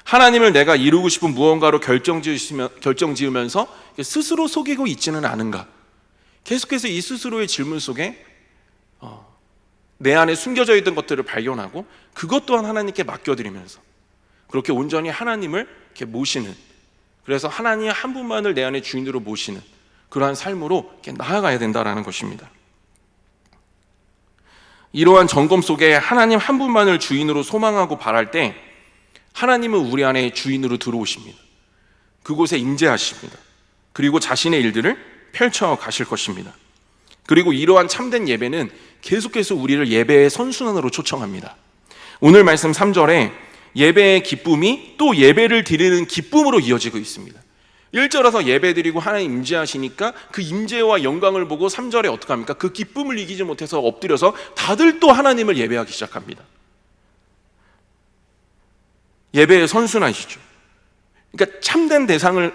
[SPEAKER 2] 하나님을 내가 이루고 싶은 무언가로 결정지으면서 스스로 속이고 있지는 않은가? 계속해서 이 스스로의 질문 속에 내 안에 숨겨져 있던 것들을 발견하고 그것 또한 하나님께 맡겨드리면서 그렇게 온전히 하나님을 이렇게 모시는, 그래서 하나님 한 분만을 내 안에 주인으로 모시는 그러한 삶으로 이렇게 나아가야 된다는 것입니다. 이러한 점검 속에 하나님 한 분만을 주인으로 소망하고 바랄 때 하나님은 우리 안에 주인으로 들어오십니다. 그곳에 임재하십니다. 그리고 자신의 일들을 펼쳐 가실 것입니다. 그리고 이러한 참된 예배는 계속해서 우리를 예배의 선순환으로 초청합니다. 오늘 말씀 3절에 예배의 기쁨이 또 예배를 드리는 기쁨으로 이어지고 있습니다. 1절에서 예배 드리고 하나님 임재하시니까 그 임재와 영광을 보고 3절에 어떻게 합니까? 그 기쁨을 이기지 못해서 엎드려서 다들 또 하나님을 예배하기 시작합니다. 예배의 선순환이시죠. 그러니까 참된 대상을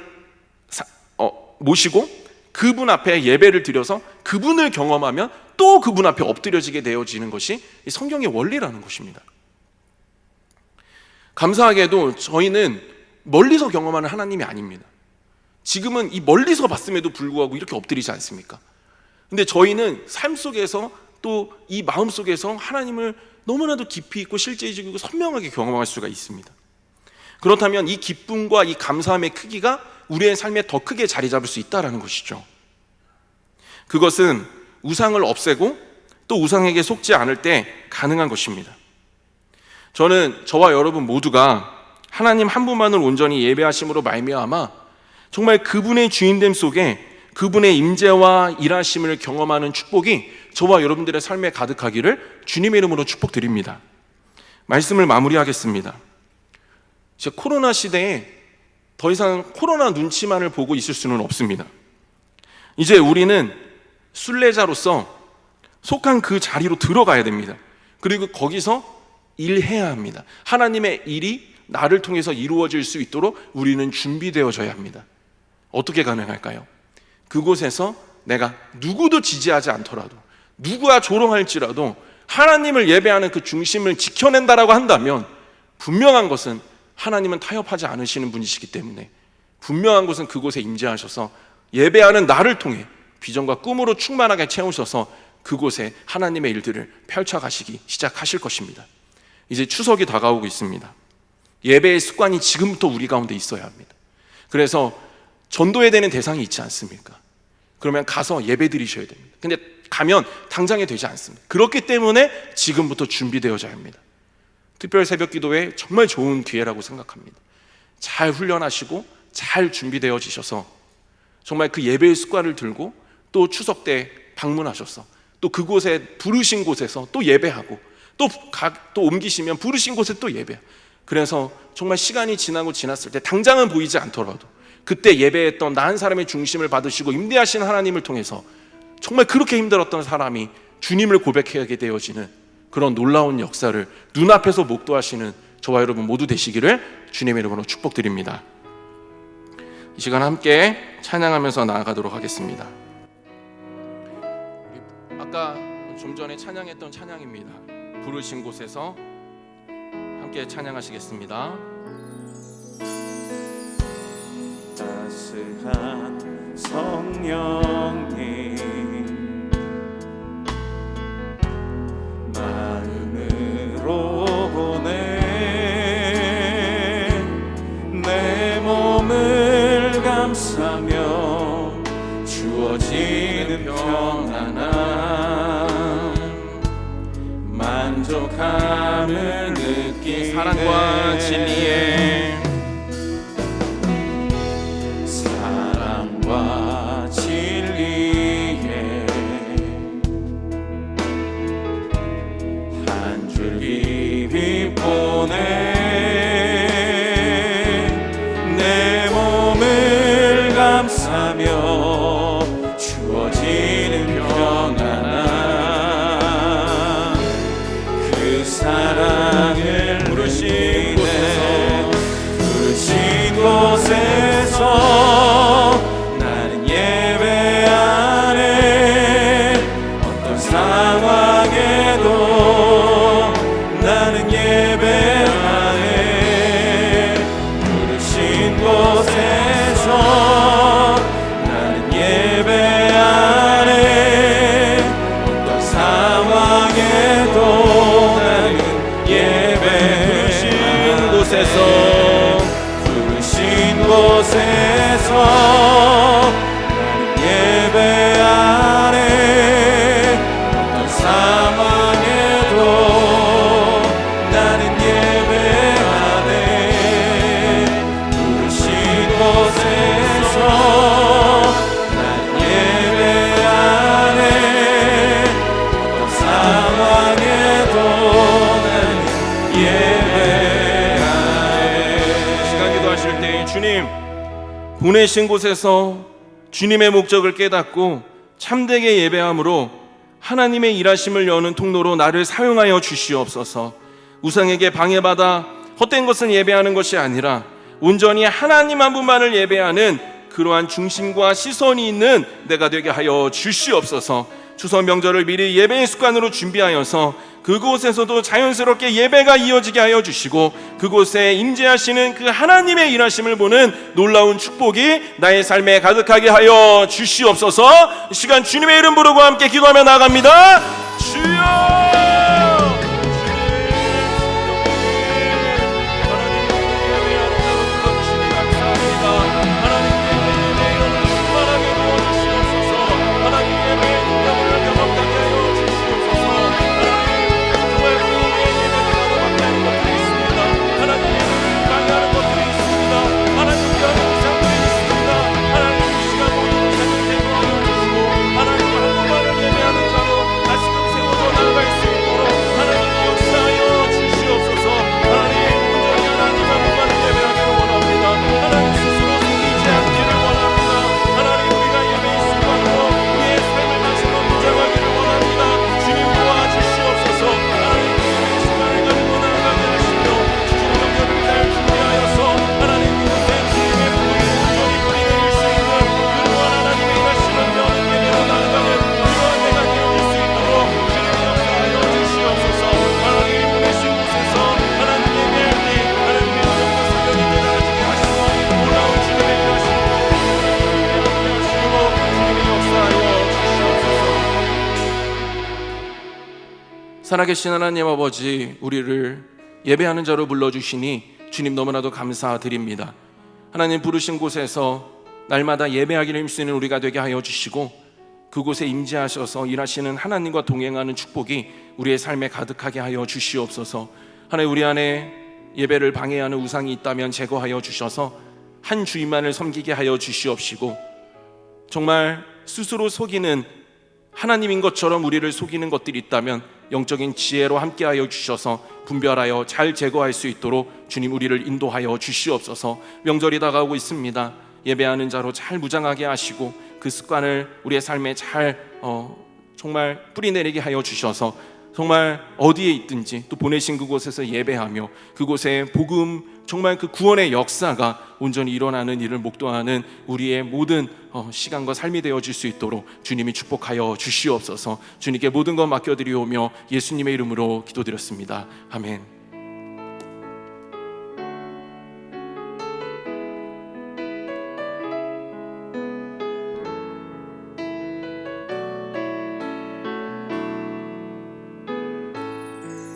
[SPEAKER 2] 모시고 그분 앞에 예배를 드려서 그분을 경험하면 또 그분 앞에 엎드려지게 되어지는 것이 성경의 원리라는 것입니다. 감사하게도 저희는 멀리서 경험하는 하나님이 아닙니다. 지금은 이 멀리서 봤음에도 불구하고 이렇게 엎드리지 않습니까? 근데 저희는 삶 속에서 또 이 마음 속에서 하나님을 너무나도 깊이 있고 실제적이고 선명하게 경험할 수가 있습니다. 그렇다면 이 기쁨과 이 감사함의 크기가 우리의 삶에 더 크게 자리 잡을 수 있다는 것이죠. 그것은 우상을 없애고 또 우상에게 속지 않을 때 가능한 것입니다. 저는 저와 여러분 모두가 하나님 한 분만을 온전히 예배하심으로 말미암아 정말 그분의 주인됨 속에 그분의 임재와 일하심을 경험하는 축복이 저와 여러분들의 삶에 가득하기를 주님의 이름으로 축복드립니다. 말씀을 마무리하겠습니다. 이제 코로나 시대에 더 이상 코로나 눈치만을 보고 있을 수는 없습니다. 이제 우리는 순례자로서 속한 그 자리로 들어가야 됩니다. 그리고 거기서 일해야 합니다. 하나님의 일이 나를 통해서 이루어질 수 있도록 우리는 준비되어져야 합니다. 어떻게 가능할까요? 그곳에서 내가 누구도 지지하지 않더라도 누구와 조롱할지라도 하나님을 예배하는 그 중심을 지켜낸다라고 한다면 분명한 것은 하나님은 타협하지 않으시는 분이시기 때문에 분명한 것은 그곳에 임재하셔서 예배하는 나를 통해 비전과 꿈으로 충만하게 채우셔서 그곳에 하나님의 일들을 펼쳐가시기 시작하실 것입니다. 이제 추석이 다가오고 있습니다. 예배의 습관이 지금부터 우리 가운데 있어야 합니다. 그래서 전도해야 되는 대상이 있지 않습니까? 그러면 가서 예배 드리셔야 됩니다. 근데 가면 당장에 되지 않습니다. 그렇기 때문에 지금부터 준비되어져야 합니다. 특별 새벽 기도회 정말 좋은 기회라고 생각합니다. 잘 훈련하시고 잘 준비되어지셔서 정말 그 예배의 습관을 들고 또 추석 때 방문하셔서 또 그곳에 부르신 곳에서 또 예배하고 또 옮기시면 부르신 곳에 또 예배. 그래서 정말 시간이 지나고 지났을 때 당장은 보이지 않더라도 그때 예배했던 나 한 사람의 중심을 받으시고 임대하신 하나님을 통해서 정말 그렇게 힘들었던 사람이 주님을 고백하게 되어지는 그런 놀라운 역사를 눈앞에서 목도하시는 저와 여러분 모두 되시기를 주님의 이름으로 축복드립니다. 이 시간 함께 찬양하면서 나아가도록 하겠습니다. 아까 좀 전에 찬양했던 찬양입니다. 부르신 곳에서 함께 찬양하시겠습니다.
[SPEAKER 1] 따스한 성령님 마음으로 보내 내 몸을 감싸며 주어지는 평안함 만족함을 느끼네
[SPEAKER 2] 사랑과 진리에
[SPEAKER 1] 사랑과 진리에 한 줄기 빛 보내 내 몸을 감싸며 주어지는 평안함 그 사랑을 부르신 곳에서 나는 예배하네 어떤 상황에도 나는 예배하네 부르신 곳에서 나는 예배하네 어떤 상황에도 나는 예배하네 부르신 곳에서 나는 예배하네 어떤 상황에도 나는 예배하네 부르신 곳에서 나는 예배하네 어떤 상황에도 나는 예배하네
[SPEAKER 2] 시간 기도하실 때 주님 보내신 곳에서 주님의 목적을 깨닫고 참되게 예배함으로 하나님의 일하심을 여는 통로로 나를 사용하여 주시옵소서. 우상에게 방해받아 헛된 것을 예배하는 것이 아니라 온전히 하나님 한 분만을 예배하는 그러한 중심과 시선이 있는 내가 되게 하여 주시옵소서. 추석 명절을 미리 예배의 습관으로 준비하여서 그곳에서도 자연스럽게 예배가 이어지게 하여 주시고 그곳에 임재하시는 그 하나님의 일하심을 보는 놀라운 축복이 나의 삶에 가득하게 하여 주시옵소서. 이 시간 주님의 이름 부르고 함께 기도하며 나아갑니다. 주여 살아계신 하나님 아버지, 우리를 예배하는 자로 불러주시니 주님 너무나도 감사드립니다. 하나님 부르신 곳에서 날마다 예배하기를 힘쓰는 우리가 되게 하여 주시고, 그곳에 임재하셔서 일하시는 하나님과 동행하는 축복이 우리의 삶에 가득하게 하여 주시옵소서. 하나님, 우리 안에 예배를 방해하는 우상이 있다면 제거하여 주셔서 한 주인만을 섬기게 하여 주시옵시고, 정말 스스로 속이는 하나님인 것처럼 우리를 속이는 것들이 있다면 영적인 지혜로 함께하여 주셔서 분별하여 잘 제거할 수 있도록 주님 우리를 인도하여 주시옵소서. 명절이 다가오고 있습니다. 예배하는 자로 잘 무장하게 하시고 그 습관을 우리의 삶에 잘 정말 뿌리내리게 하여 주셔서 정말 어디에 있든지 또 보내신 그곳에서 예배하며 그곳에 복음, 정말 그 구원의 역사가 온전히 일어나는 일을 목도하는 우리의 모든 시간과 삶이 되어질 수 있도록 주님이 축복하여 주시옵소서. 주님께 모든 것 맡겨드리오며 예수님의 이름으로 기도드렸습니다. 아멘.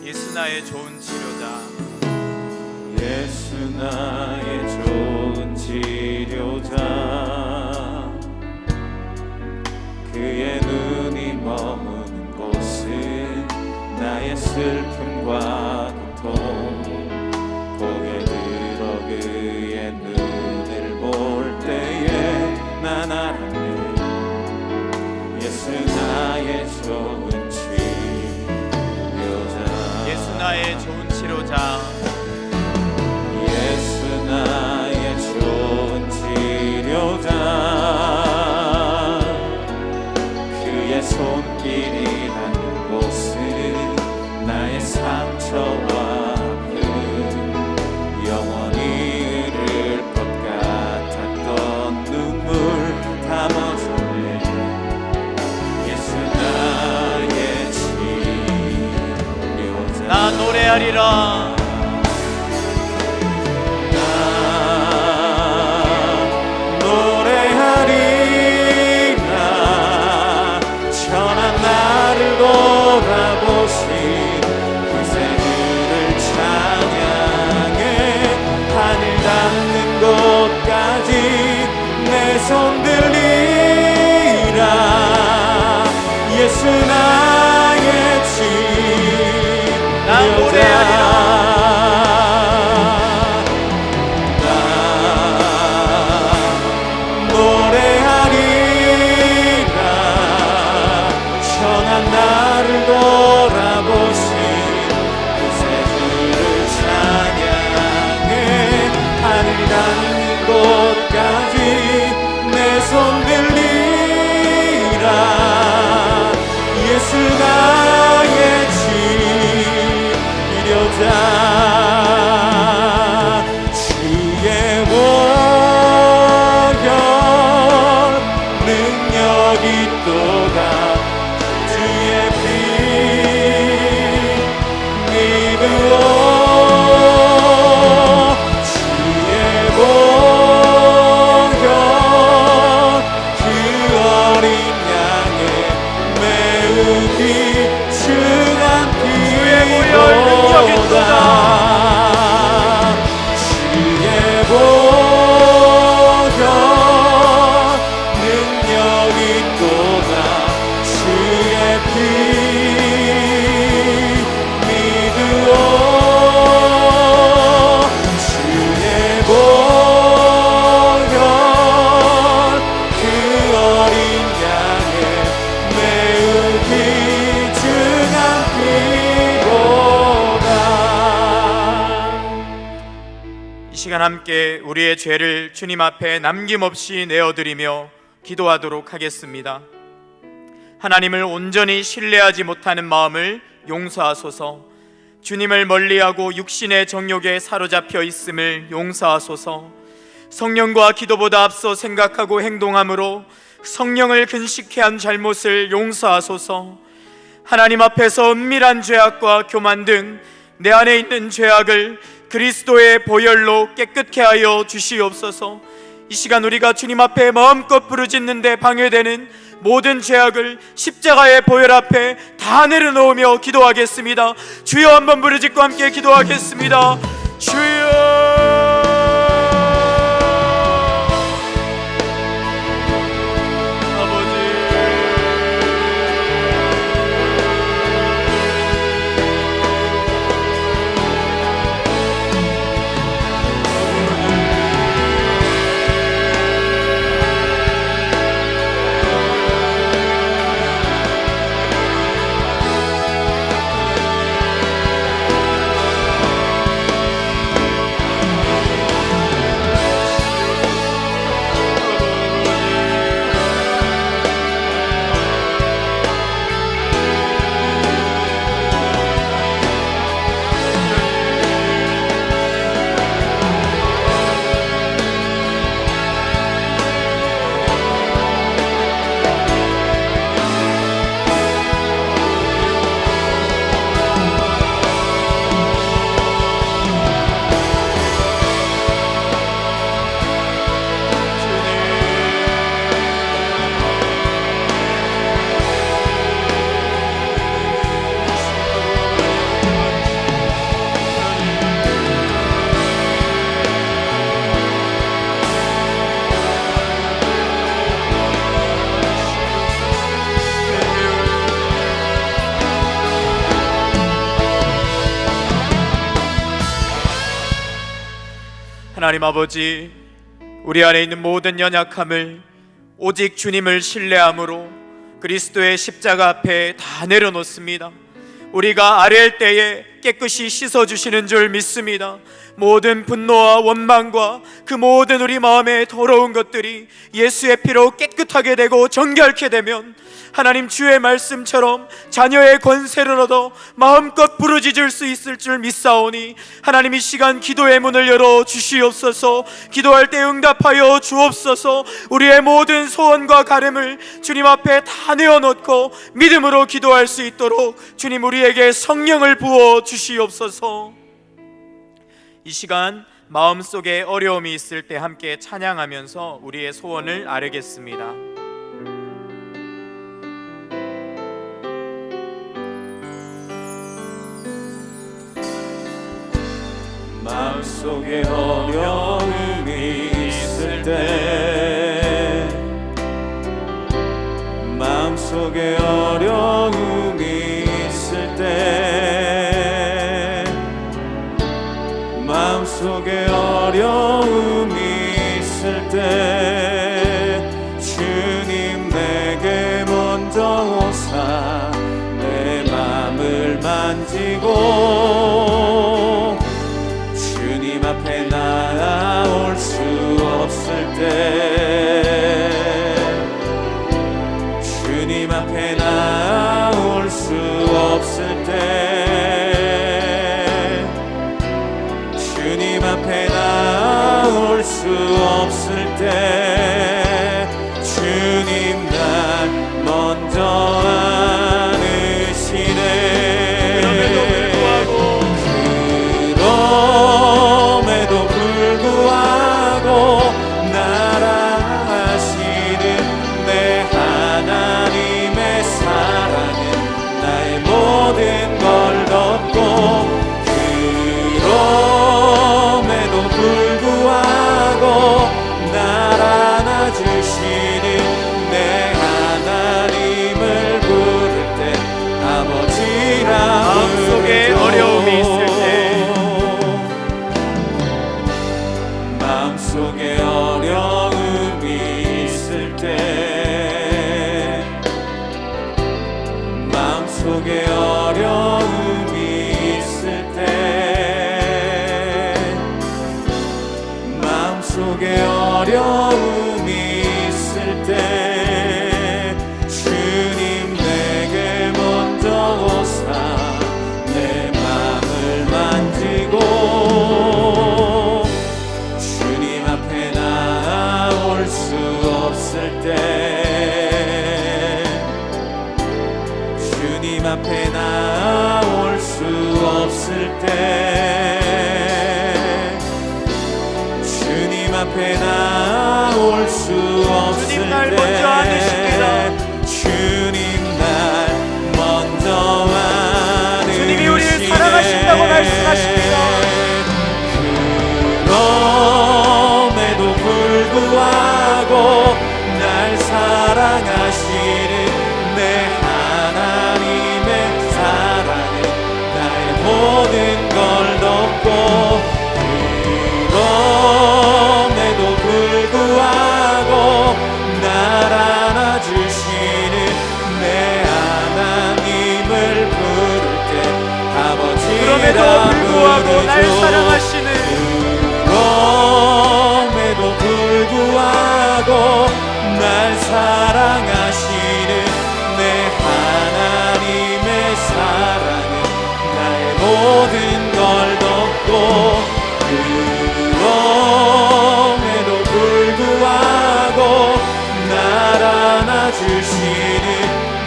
[SPEAKER 3] 예수 나의 좋은 치료자,
[SPEAKER 1] 예수 나의 좋은 치료자, 그의 눈이 머무는 곳은 나의 슬픔과 고통, 고개 들어 그의 눈을 볼 때에 난 알았네. 예수 나의 좋은 치료자,
[SPEAKER 3] 예수 나의 좋은 치료자,
[SPEAKER 1] 예수 나의 좋은 치료자, 그의 손길이 닿는 곳은 나의 상처와 아픔, 영원히 흐를 것 같았던 눈물 담아줄래. 예수 나의 치료자,
[SPEAKER 3] 나 노래하리라.
[SPEAKER 1] 돌아보신 그새들을 찬양해 하늘 닿는 곳까지 내 손 들리라. 예수 나의 치료자,
[SPEAKER 3] 나 노래하리라.
[SPEAKER 1] 나 노래하리라. 천한 나를 돌아보신 그새들을 찬양해 하늘 닿는 곳까지 내 손 들리라. 예수 나의 치료자, 주의 보혈 능력이 또다.
[SPEAKER 3] 함께 우리의 죄를 주님 앞에 남김없이 내어드리며 기도하도록 하겠습니다. 하나님을 온전히 신뢰하지 못하는 마음을 용서하소서. 주님을 멀리하고 육신의 정욕에 사로잡혀 있음을 용서하소서. 성령과 기도보다 앞서 생각하고 행동함으로 성령을 근식케 한 잘못을 용서하소서. 하나님 앞에서 은밀한 죄악과 교만 등 내 안에 있는 죄악을 그리스도의 보혈로 깨끗게 하여 주시옵소서. 이 시간 우리가 주님 앞에 마음껏 부르짖는데 방해되는 모든 죄악을 십자가의 보혈 앞에 다 내려놓으며 기도하겠습니다. 주여, 한번 부르짖고 함께 기도하겠습니다. 주여, 하나님 아버지, 우리 안에 있는 모든 연약함을 오직 주님을 신뢰함으로 그리스도의 십자가 앞에 다 내려놓습니다. 우리가 아뢰할 때에 깨끗이 씻어주시는 줄 믿습니다. 모든 분노와 원망과 그 모든 우리 마음의 더러운 것들이 예수의 피로 깨끗하게 되고 정결케 되면 하나님 주의 말씀처럼 자녀의 권세를 얻어 마음껏 부르짖을 수 있을 줄 믿사오니 하나님 이 시간 기도의 문을 열어 주시옵소서. 기도할 때 응답하여 주옵소서. 우리의 모든 소원과 가름을 주님 앞에 다 내어놓고 믿음으로 기도할 수 있도록 주님 우리에게 성령을 부어 주시옵소서. 이 시간 마음속에 어려움이 있을 때 함께 찬양하면서 우리의 소원을 아뢰겠습니다.
[SPEAKER 1] 마음속에 어려움이 있을 때, 마음속에 어려움이 있을 때, 마음속에 어려움이 있을 때 주님 내게 먼저 오사 내 마음을 만지고 주님 앞에 나아올 수 없을 때, 주님 앞에 나아올 수 없을 때, 주님 앞에 나아올 수 없을 때 주님 날 먼저 안으시네. 그럼에도 불구하고 나라하시는 내 하나님의 사랑은 나의 모든 걸 덮고, 그럼에도 불구하고 날 안아주시는 내 하나님을 부를 때 아버지라
[SPEAKER 3] 마음속에 어려움이 있을 때,
[SPEAKER 1] 마음속에 어려움이 있을 때, 마음속에 어려움이 있을 때, 마음속에 어려움이 있을 때 주님 내게 먼저 오사 내 마음을 만지고 주님 앞에 나아올 수 없을 때, 주님 앞에 나아올 수 없을 때, 주님 앞에 나아올 수 없을
[SPEAKER 3] 주님 날
[SPEAKER 1] 때
[SPEAKER 3] 먼저 안으십니다.
[SPEAKER 1] 주님 날 먼저 안으시네.
[SPEAKER 3] 주님이 우리를 사랑하신다고 말씀하십니다.
[SPEAKER 1] 그럼에도 불구하고 날 사랑하시는 내 하나님의 사랑은 나의 모든 걸 덮고, 그럼에도 불구하고 날 안아주시는 내 하나님을 부를 때 아버지라
[SPEAKER 3] 그럼에도 불구하고 날
[SPEAKER 1] 부르죠.
[SPEAKER 3] 사랑하시는,
[SPEAKER 1] 그럼에도 불구하고 날 사랑하시는 내 하나님의 사랑은 나의 모든 걸 덮고, 그럼에도 불구하고 날 안아주시는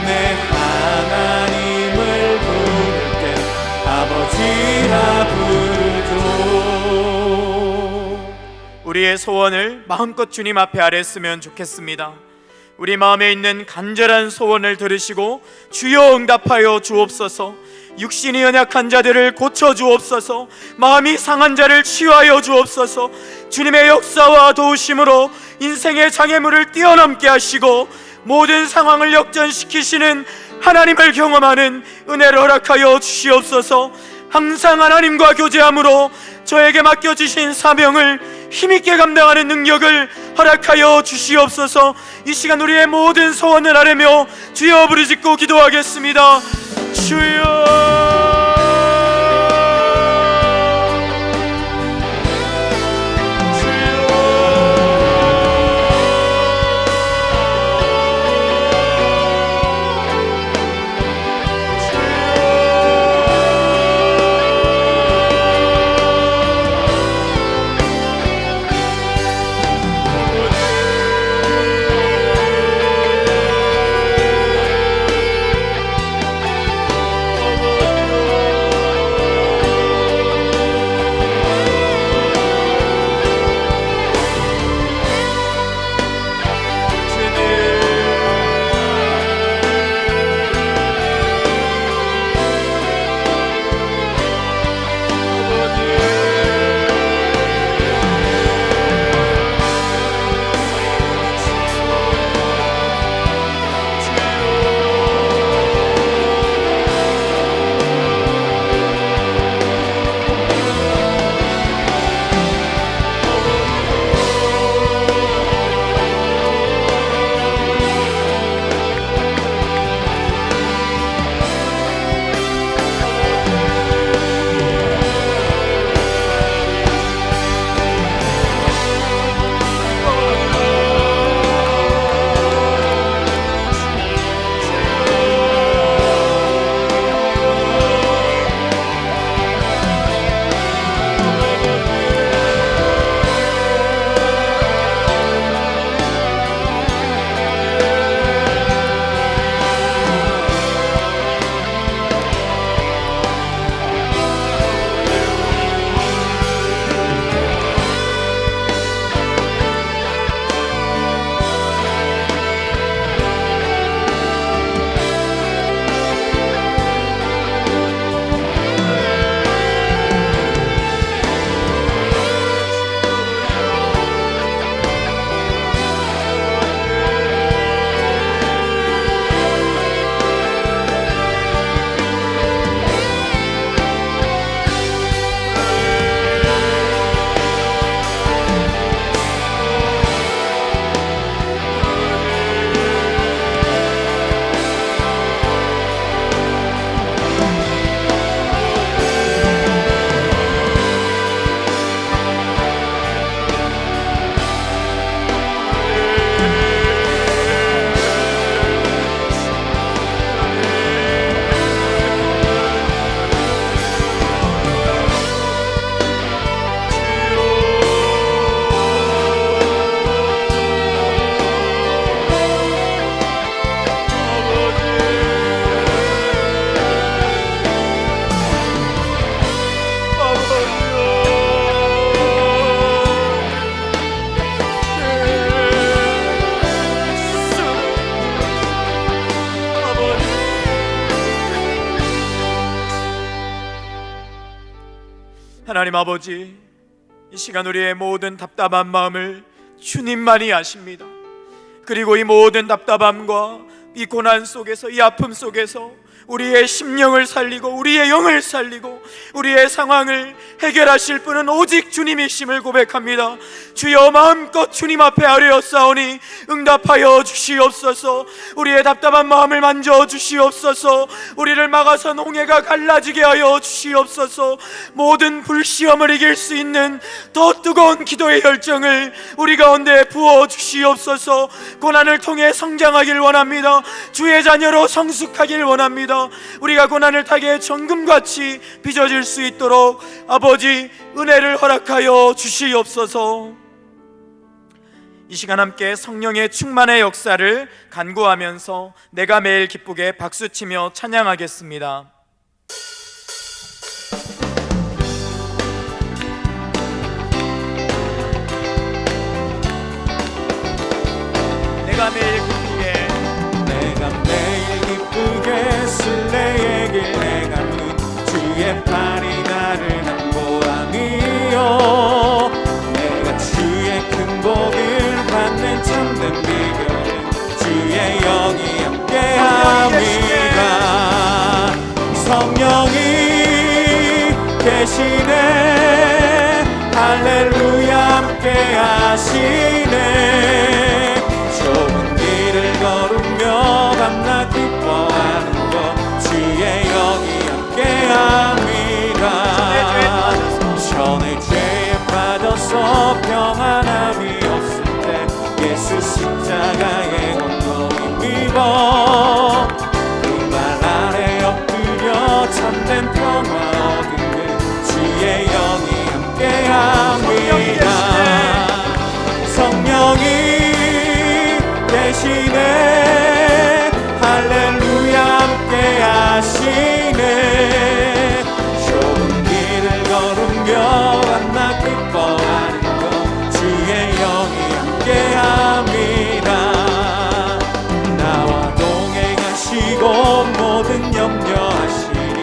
[SPEAKER 1] 내 하나님을 부를 때 아버지라 부르죠.
[SPEAKER 3] 우리의 소원을 마음껏 주님 앞에 아뢰었으면 좋겠습니다. 우리 마음에 있는 간절한 소원을 들으시고 주여 응답하여 주옵소서. 육신이 연약한 자들을 고쳐 주옵소서. 마음이 상한 자를 치유하여 주옵소서. 주님의 역사와 도우심으로 인생의 장애물을 뛰어넘게 하시고 모든 상황을 역전시키시는 하나님을 경험하는 은혜를 허락하여 주시옵소서. 항상 하나님과 교제함으로 저에게 맡겨주신 사명을 힘있게 감당하는 능력을 허락하여 주시옵소서. 이 시간 우리의 모든 소원을 아뢰며 주여 부르짖고 기도하겠습니다. 주여. 하나님 아버지, 이 시간 우리의 모든 답답한 마음을 주님만이 아십니다. 그리고 이 모든 답답함과 이 고난 속에서, 이 아픔 속에서 우리의 심령을 살리고 우리의 영을 살리고 우리의 상황을 해결하실 분은 오직 주님이심을 고백합니다. 주여, 마음껏 주님 앞에 아뢰었사오니 응답하여 주시옵소서. 우리의 답답한 마음을 만져 주시옵소서. 우리를 막아서 홍해가 갈라지게 하여 주시옵소서. 모든 불시험을 이길 수 있는 더 뜨거운 기도의 열정을 우리 가운데 부어 주시옵소서. 고난을 통해 성장하길 원합니다. 주의 자녀로 성숙하길 원합니다. 우리가 고난을 타게 정금같이 빚어질 수 있도록 아버지 은혜를 허락하여 주시옵소서. 이 시간 함께 성령의 충만의 역사를 간구하면서 내가 매일 기쁘게 박수치며 찬양하겠습니다. 내가 매일 기쁘게,
[SPEAKER 1] 내가 매일 기쁘게 순례의 길 내가 문 주의 팔이 나를 안보함이요 내가 주의 큰 복을 받는 참된 비결은 주의 영이 함께함이라. 성령이 계시네 할렐루야 함께 하시네. 좁은 길을 걸으며 밤낮 기뻐하는 것 주의 영이 함께 합니다. 전에 죄에 빠져서 평안함이 없을 때 예수 십자가의 엉덩이입니다. 그 말 아래 엎드려 참된 평화 얻는 주의 영이 함께 합니다. 성령이 계시네. 할렐루야 함께 하시네. 좁은 길을 걸으며 밤낮 기뻐하는 것 주의 영이 함께 합니다. 나와 동행하시고 모든 염려하시니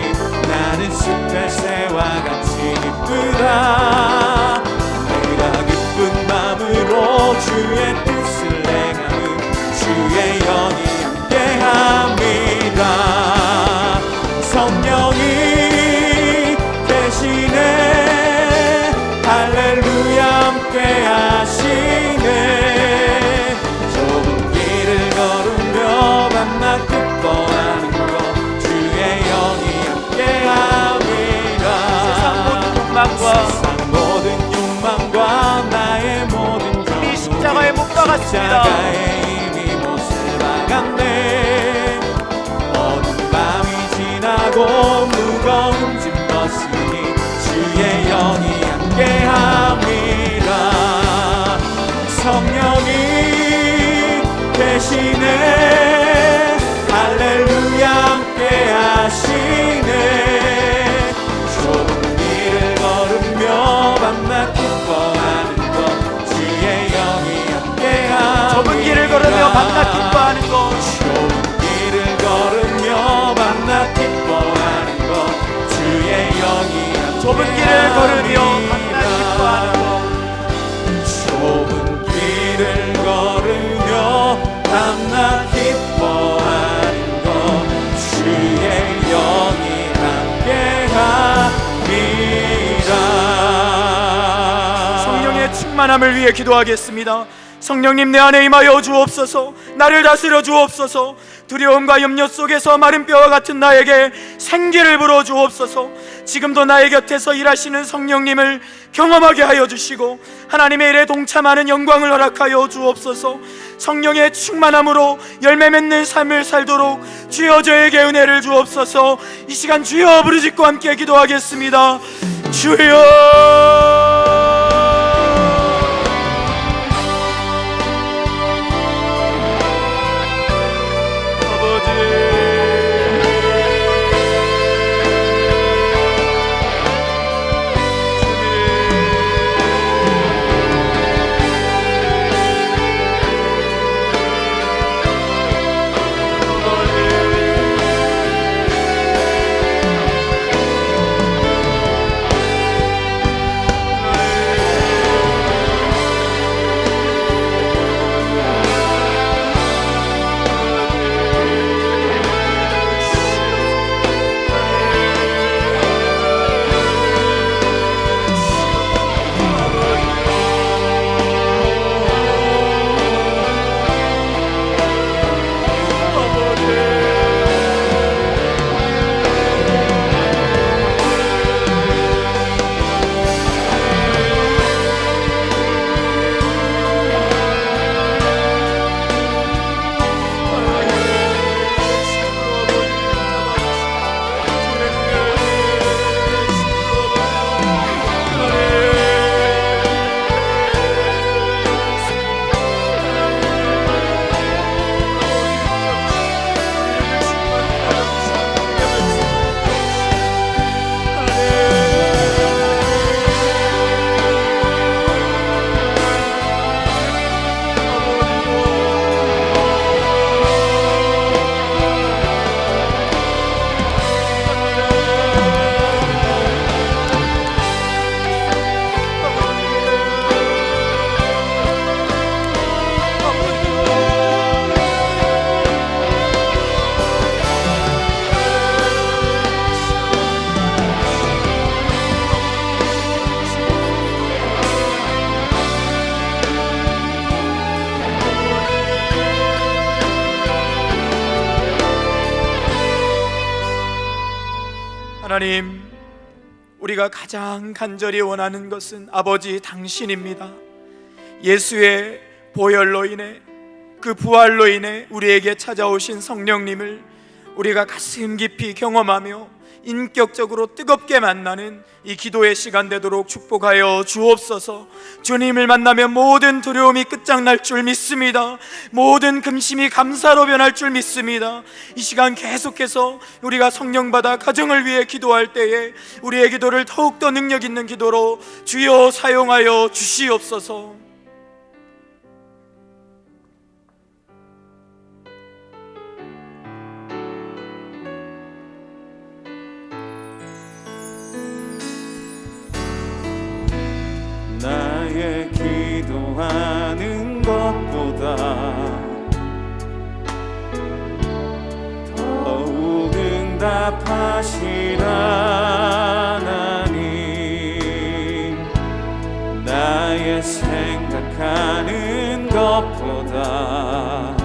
[SPEAKER 1] 나는 숲의 새와 같이 기쁘다. 내가 기쁜 마음으로 주의 뜻을 행하는 주의 영이 함께 합니다. 성령이 계시네. 할렐루야 함께 하시네. 좁은 길을 걸으며 밤낮 기뻐하는 것 주의 영이 함께 합니다. 세상 모든 욕망과 나의 모든 정욕이
[SPEAKER 3] 십자가에 못 박았습니다.
[SPEAKER 1] 십자가에 이미 못을 박았네. 어두운 밤이 지나고 무거운 짐 벗으니 주의 영이 함께 합니다. 성령이 계시네. 할렐루야 함께 하시네. 좁은 길을 걸으며 밤낮 기뻐하는 것 주의 영이 함께 합니다.
[SPEAKER 3] 좁은 길을 걸으며 밤낮 기뻐하는 것
[SPEAKER 1] 좁은 길을 걸으며 밤낮 기뻐하는 것 주의 영이 함께
[SPEAKER 3] 좁은 길을 걸으며 밤낮 기뻐하는 것
[SPEAKER 1] 좁은 길을 걸으며 밤낮 기뻐하는 것 주의 영이 함께 합니다.
[SPEAKER 3] 성령의 충만함을 위해 기도하겠습니다. 성령님 내 안에 임하여 주옵소서. 나를 다스려 주옵소서. 두려움과 염려 속에서 마른 뼈와 같은 나에게 생기를 불어 주옵소서. 지금도 나의 곁에서 일하시는 성령님을 경험하게 하여 주시고 하나님의 일에 동참하는 영광을 허락하여 주옵소서. 성령의 충만함으로 열매 맺는 삶을 살도록 주여 저에게 은혜를 주옵소서. 이 시간 주여 부르짖고 함께 기도하겠습니다. 주여. 하나님, 우리가 가장 간절히 원하는 것은 아버지 당신입니다. 예수의 보혈로 인해, 그 부활로 인해 우리에게 찾아오신 성령님을 우리가 가슴 깊이 경험하며 인격적으로 뜨겁게 만나는 이 기도의 시간 되도록 축복하여 주옵소서. 주님을 만나면 모든 두려움이 끝장날 줄 믿습니다. 모든 근심이 감사로 변할 줄 믿습니다. 이 시간 계속해서 우리가 성령 받아 가정을 위해 기도할 때에 우리의 기도를 더욱더 능력 있는 기도로 주여 사용하여 주시옵소서.
[SPEAKER 1] 나의 기도하는 것보다 더욱 응답하시라 하나님. 나의 생각하는 것보다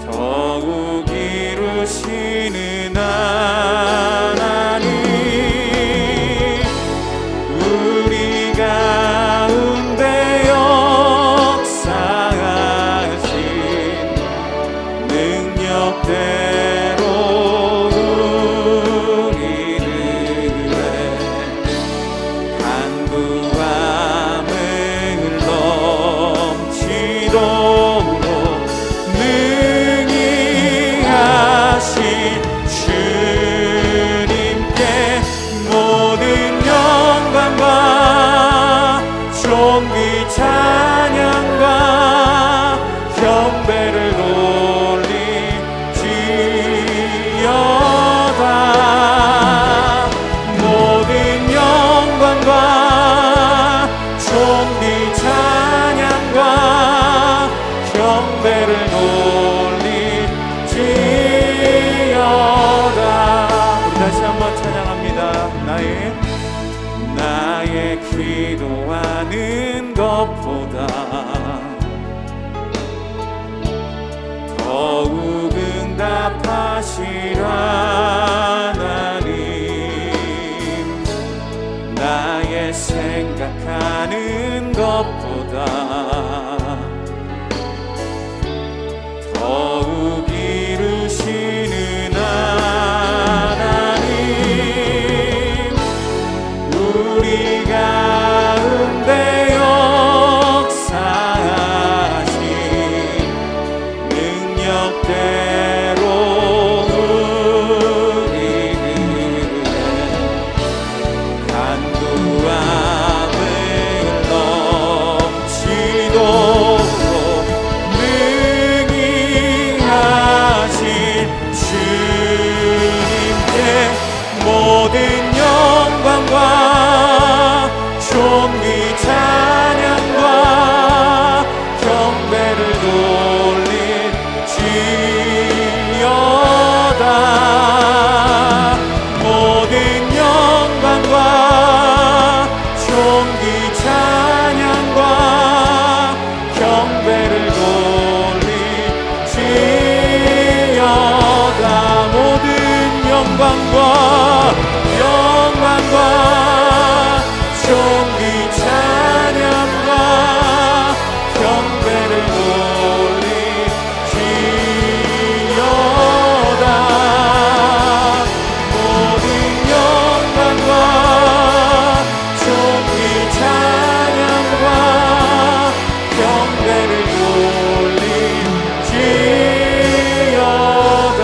[SPEAKER 1] 더욱 이루시는 하나님. 우리 가운데 역사하신 능력대로 우리들의 간구함을 넘치도록 능히 하신 주님께 모든 영광과 존귀 찬양과 경배를 돌리지어다. 모든 영광과 존귀 찬양과 경배를 돌리지어다. 우리 다시 한번 찬양합니다. 나의 기도하는 것보다 더욱 응답하시라 하나님. 나의 생각하는 것보다 더욱 이루시는 하나님. 우리 가운데 역사하신 능력대로 우리들의 간구함을 넘치도록 능히 하신 주님께 모든 영광과 존귀 찬양과 경배를 돌리지어다. 모든 영광과 존귀 찬양과 경배를 돌리지어다. 모든 영광과 존귀 찬양과 경배를 돌리지어다. 모든 영광과 존귀 찬양과 경배를 돌리지어다.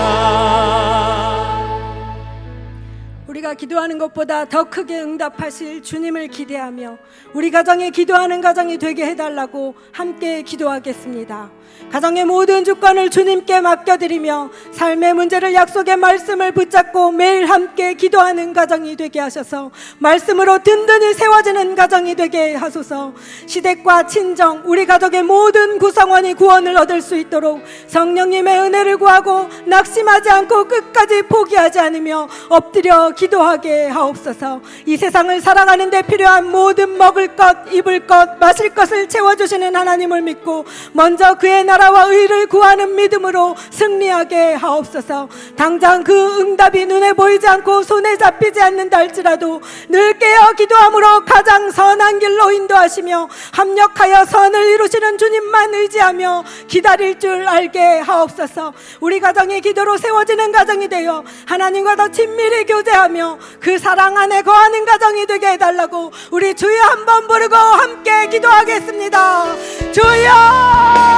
[SPEAKER 4] 우리가 기도하는 것보다 더 크게 응답하실 주님을 기대하며 우리 가정에 기도하는 가정이 되게 해달라고 함께 기도하겠습니다. 가정의 모든 주권을 주님께 맡겨드리며 삶의 문제를 약속의 말씀을 붙잡고 매일 함께 기도하는 가정이 되게 하셔서 말씀으로 든든히 세워지는 가정이 되게 하소서. 시댁과 친정, 우리 가족의 모든 구성원이 구원을 얻을 수 있도록 성령님의 은혜를 구하고 낙심하지 않고 끝까지 포기하지 않으며 엎드려 기도하게 하옵소서. 이 세상을 살아가는 데 필요한 모든 먹을 것, 입을 것, 마실 것을 채워주시는 하나님을 믿고 먼저 그의 주의 나라와 의를 구하는 믿음으로 승리하게 하옵소서. 당장 그 응답이 눈에 보이지 않고 손에 잡히지 않는다 할지라도 늘 깨어 기도함으로 가장 선한 길로 인도하시며 합력하여 선을 이루시는 주님만 의지하며 기다릴 줄 알게 하옵소서. 우리 가정이 기도로 세워지는 가정이 되어 하나님과 더 친밀히 교제하며 그 사랑 안에 거하는 가정이 되게 해달라고 우리 주여 한번 부르고 함께 기도하겠습니다. 주여!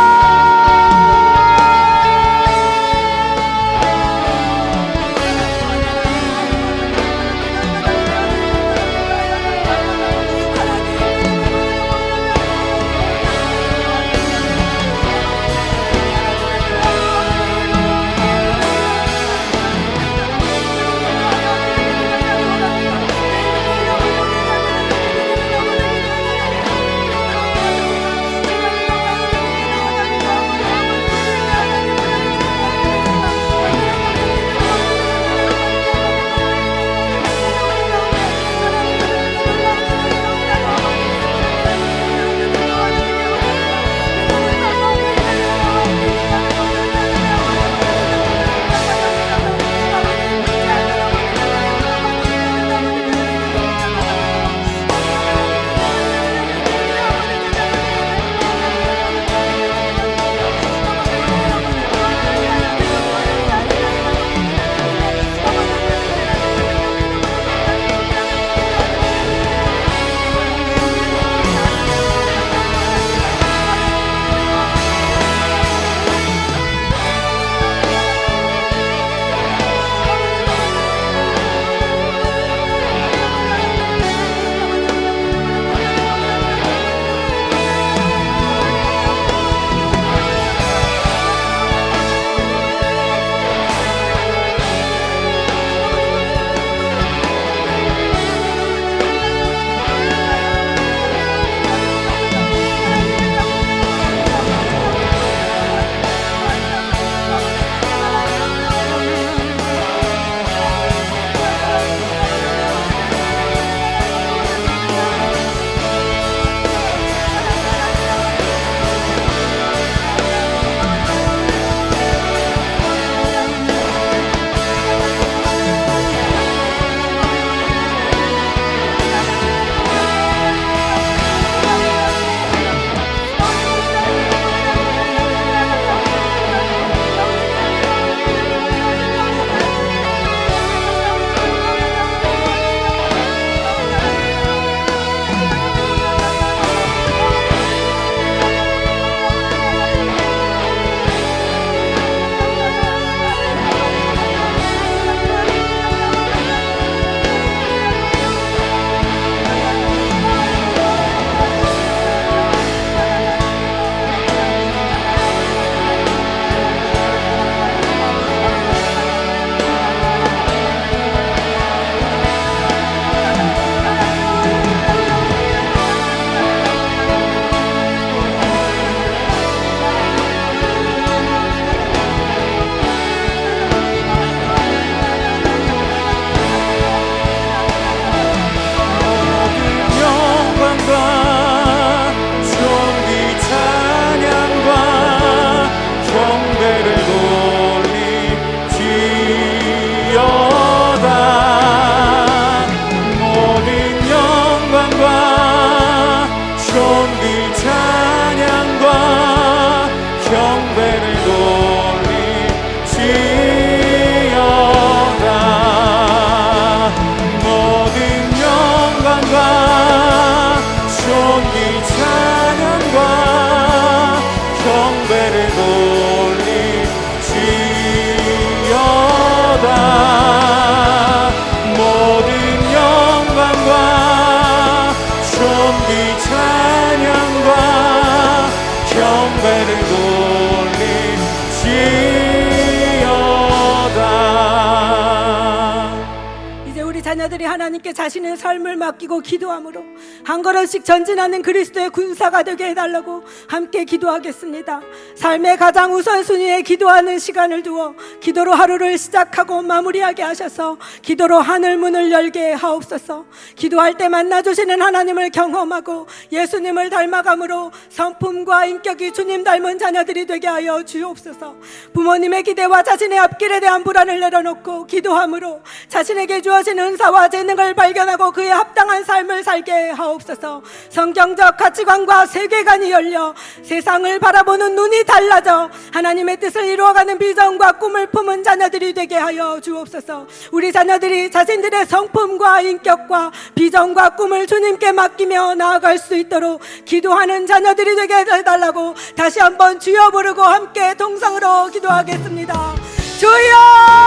[SPEAKER 4] 자녀들이 하나님께 자신의 삶을 맡기고 기도함으로 한 걸음씩 전진하는 그리스도의 군사가 되게 해달라고 함께 기도하겠습니다. 삶의 가장 우선순위에 기도하는 시간을 두어 기도로 하루를 시작하고 마무리하게 하셔서 기도로 하늘 문을 열게 하옵소서. 기도할 때 만나주시는 하나님을 경험하고 예수님을 닮아감으로 성품과 인격이 주님 닮은 자녀들이 되게 하여 주옵소서. 부모님의 기대와 자신의 앞길에 대한 불안을 내려놓고 기도함으로 자신에게 주어진 은사와 재능을 발견하고 그에 합당한 삶을 살게 하옵소서. 성경적 가치관과 세계관이 열려 세상을 바라보는 눈이 달라져 하나님의 뜻을 이루어가는 비전과 꿈을 품은 자녀들이 되게 하여 주옵소서. 우리 자녀들이 자신들의 성품과 인격과 비전과 꿈을 주님께 맡기며 나아갈 수 있도록 기도하는 자녀들이 되게 해달라고 다시 한번 주여 부르고 함께 동성으로 기도하겠습니다. 주여!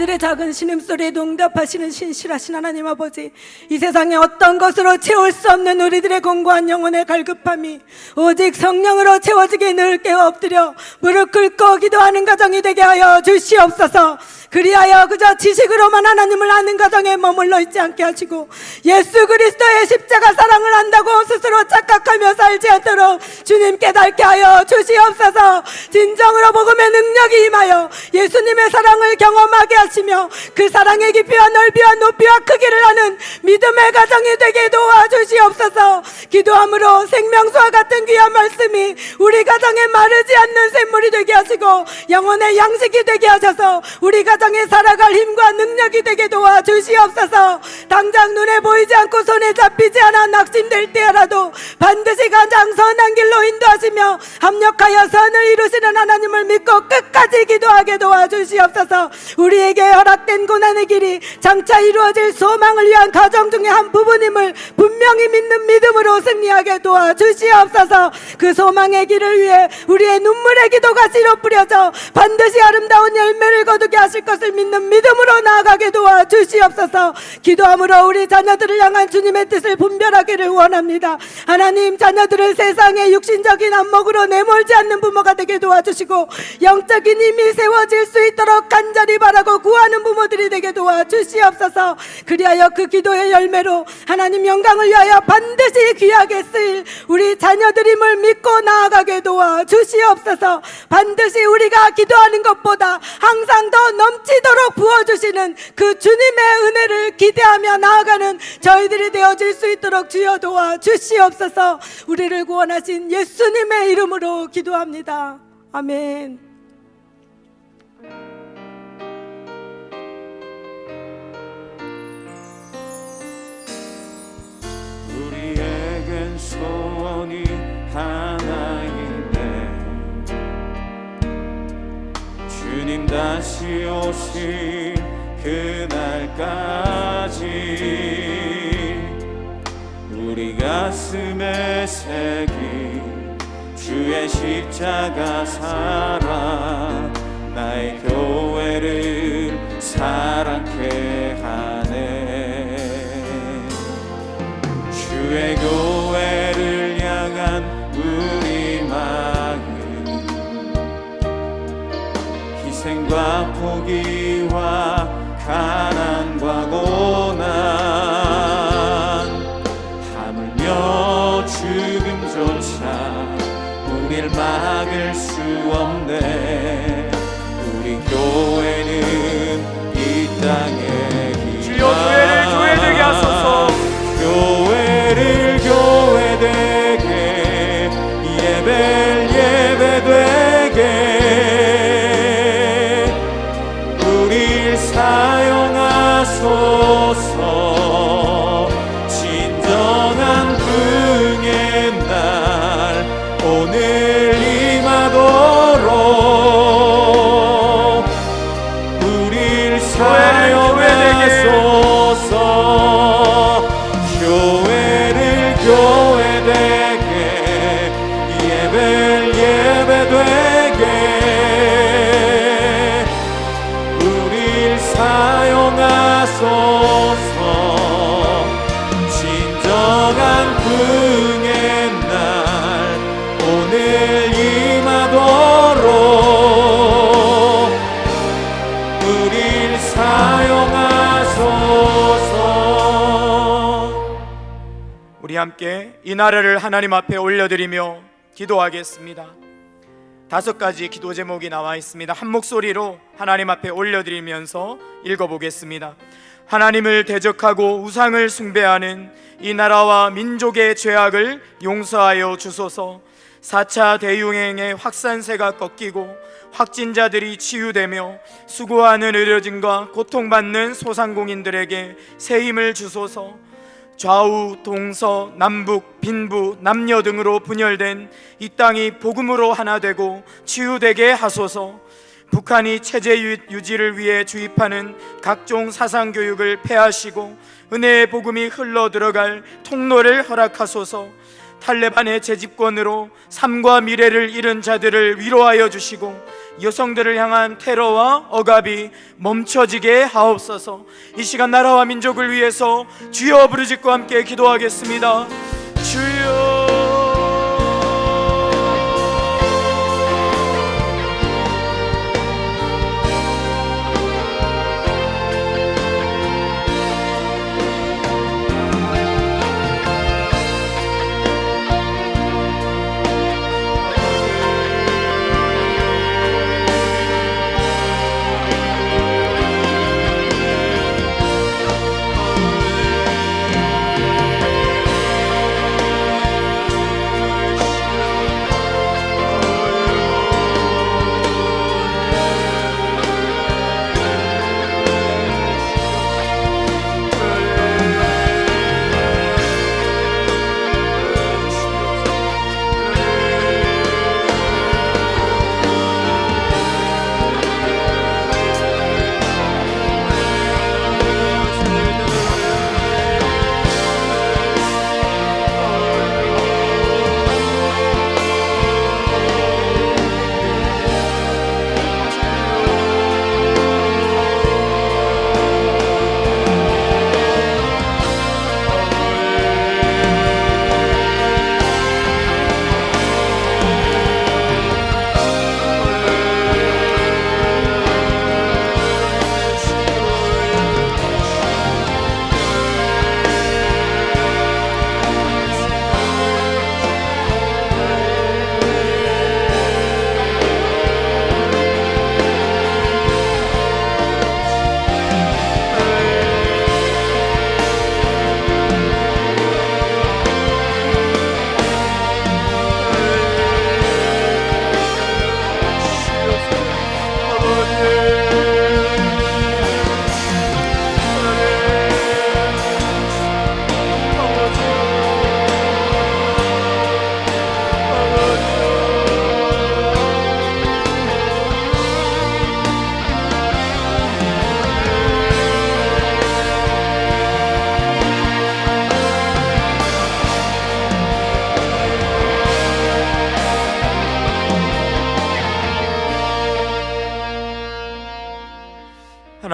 [SPEAKER 4] 우리들의 작은 신음소리에도 응답하시는 신실하신 하나님 아버지, 이 세상에 어떤 것으로 채울 수 없는 우리들의 공고한 영혼의 갈급함이 오직 성령으로 채워지게 늘 깨어 엎드려 무릎 꿇고 기도하는 가정이 되게 하여 주시옵소서. 그리하여 그저 지식으로만 하나님을 아는 가정에 머물러 있지 않게 하시고 예수 그리스도의 십자가 사랑을 안다고 스스로 착각하며 살지 않도록 주님 깨닫게 하여 주시옵소서. 진정으로 복음의 능력이 임하여 예수님의 사랑을 경험하게 하시며 그 사랑의 깊이와 넓이와 높이와 크기를 아는 믿음의 가정이 되게 도와주시옵소서. 기도함으로 생명수와 같은 귀한 말씀이 우리 가정에 마르지 않는 샘물이 되게 하시고 영혼의 양식이 되게 하셔서 우리 가정에 살아갈 힘과 능력이 되게 도와주시옵소서. 당장 눈에 보이지 않고 손에 잡히지 않아 낙심될 때라도 반드시 가장 선한 길로 인도하시며 합력하여 선을 이루시는 하나님을 믿고 끝까지 기도하게 도와주시옵소서. 우리에게 허락된 고난의 길이 장차 이루어질 소망을 위한 가정 중에 한 부분임을 분명히 믿는 믿음으로 승리하게 도와주시옵소서. 그 소망의 길을 위해 우리의 눈물의 기도가 씨로 뿌려져 반드시 아름다운 열매를 거두게 하실 것을 믿는 믿음으로 나아가게 도와주시옵소서. 기도함으로 우리 자녀들을 향한 주님의 뜻을 분별하기를 원합니다. 하나님, 자녀들을 세상의 육신적인 안목으로 내몰지 않는 부모가 되게 도와주시고 영적인 힘이 세워질 수 있도록 간절히 바라고 구하는 부모들이 되게 도와주시옵소서. 그리하여 그 기도의 열매로 하나님 영광을 위하여 반드시 귀하게 쓰일 우리 자녀들임을 믿고 나아가게 도와주시옵소서. 반드시 우리가 기도하는 것보다 항상 더 넘치도록 부어주시는 그 주님의 은혜를 기대하며 나아가는 저희들이 되어질 수 있도록 주여 도와주시옵소서. 우리를 구원하신 예수님의 이름으로 기도합니다. 아멘.
[SPEAKER 1] 우리에겐 소원이 하나인데 주님 다시 오실 그날까지 우리 가슴에 새긴 주의 십자가 사랑 나의 교회를 사랑케 하네. 주의 교회를 향한 우리 마음 희생과 포기와 가난과 고난 하물며 죽음조차 우릴 막을 수 없네. 우리 교회는 이 땅에
[SPEAKER 3] 주여 교회를 교회되게 하소서.
[SPEAKER 1] 교회를 교회되게 예배를 예배되게 우릴 사용하소서. 진정한 긍의 날 오늘 임하도록 우릴 사용하소서. 교회를 교회되게 예배를 예배되게 우릴 사용하소서. 진정한 긍의 날 오늘 임하도록 우릴 사용하소서.
[SPEAKER 3] 우리 함께 이 나라를 하나님 앞에 올려드리며 기도하겠습니다. 5가지 기도 제목이 나와 있습니다. 한 목소리로 하나님 앞에 올려드리면서 읽어보겠습니다. 하나님을 대적하고 우상을 숭배하는 이 나라와 민족의 죄악을 용서하여 주소서. 4차 대유행의 확산세가 꺾이고 확진자들이 치유되며 수고하는 의료진과 고통받는 소상공인들에게 새 힘을 주소서. 좌우, 동서, 남북, 빈부, 남녀 등으로 분열된 이 땅이 복음으로 하나 되고 치유되게 하소서. 북한이 체제 유지를 위해 주입하는 각종 사상 교육을 폐하시고 은혜의 복음이 흘러 들어갈 통로를 허락하소서. 탈레반의 재집권으로 삶과 미래를 잃은 자들을 위로하여 주시고 여성들을 향한 테러와 억압이 멈춰지게 하옵소서. 이 시간 나라와 민족을 위해서 주여 부르짖고 함께 기도하겠습니다. 주여.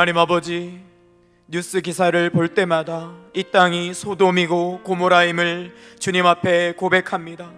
[SPEAKER 3] 하나님 아버지, 뉴스 기사를 볼 때마다 이 땅이 소돔이고 고모라임을 주님 앞에 고백합니다.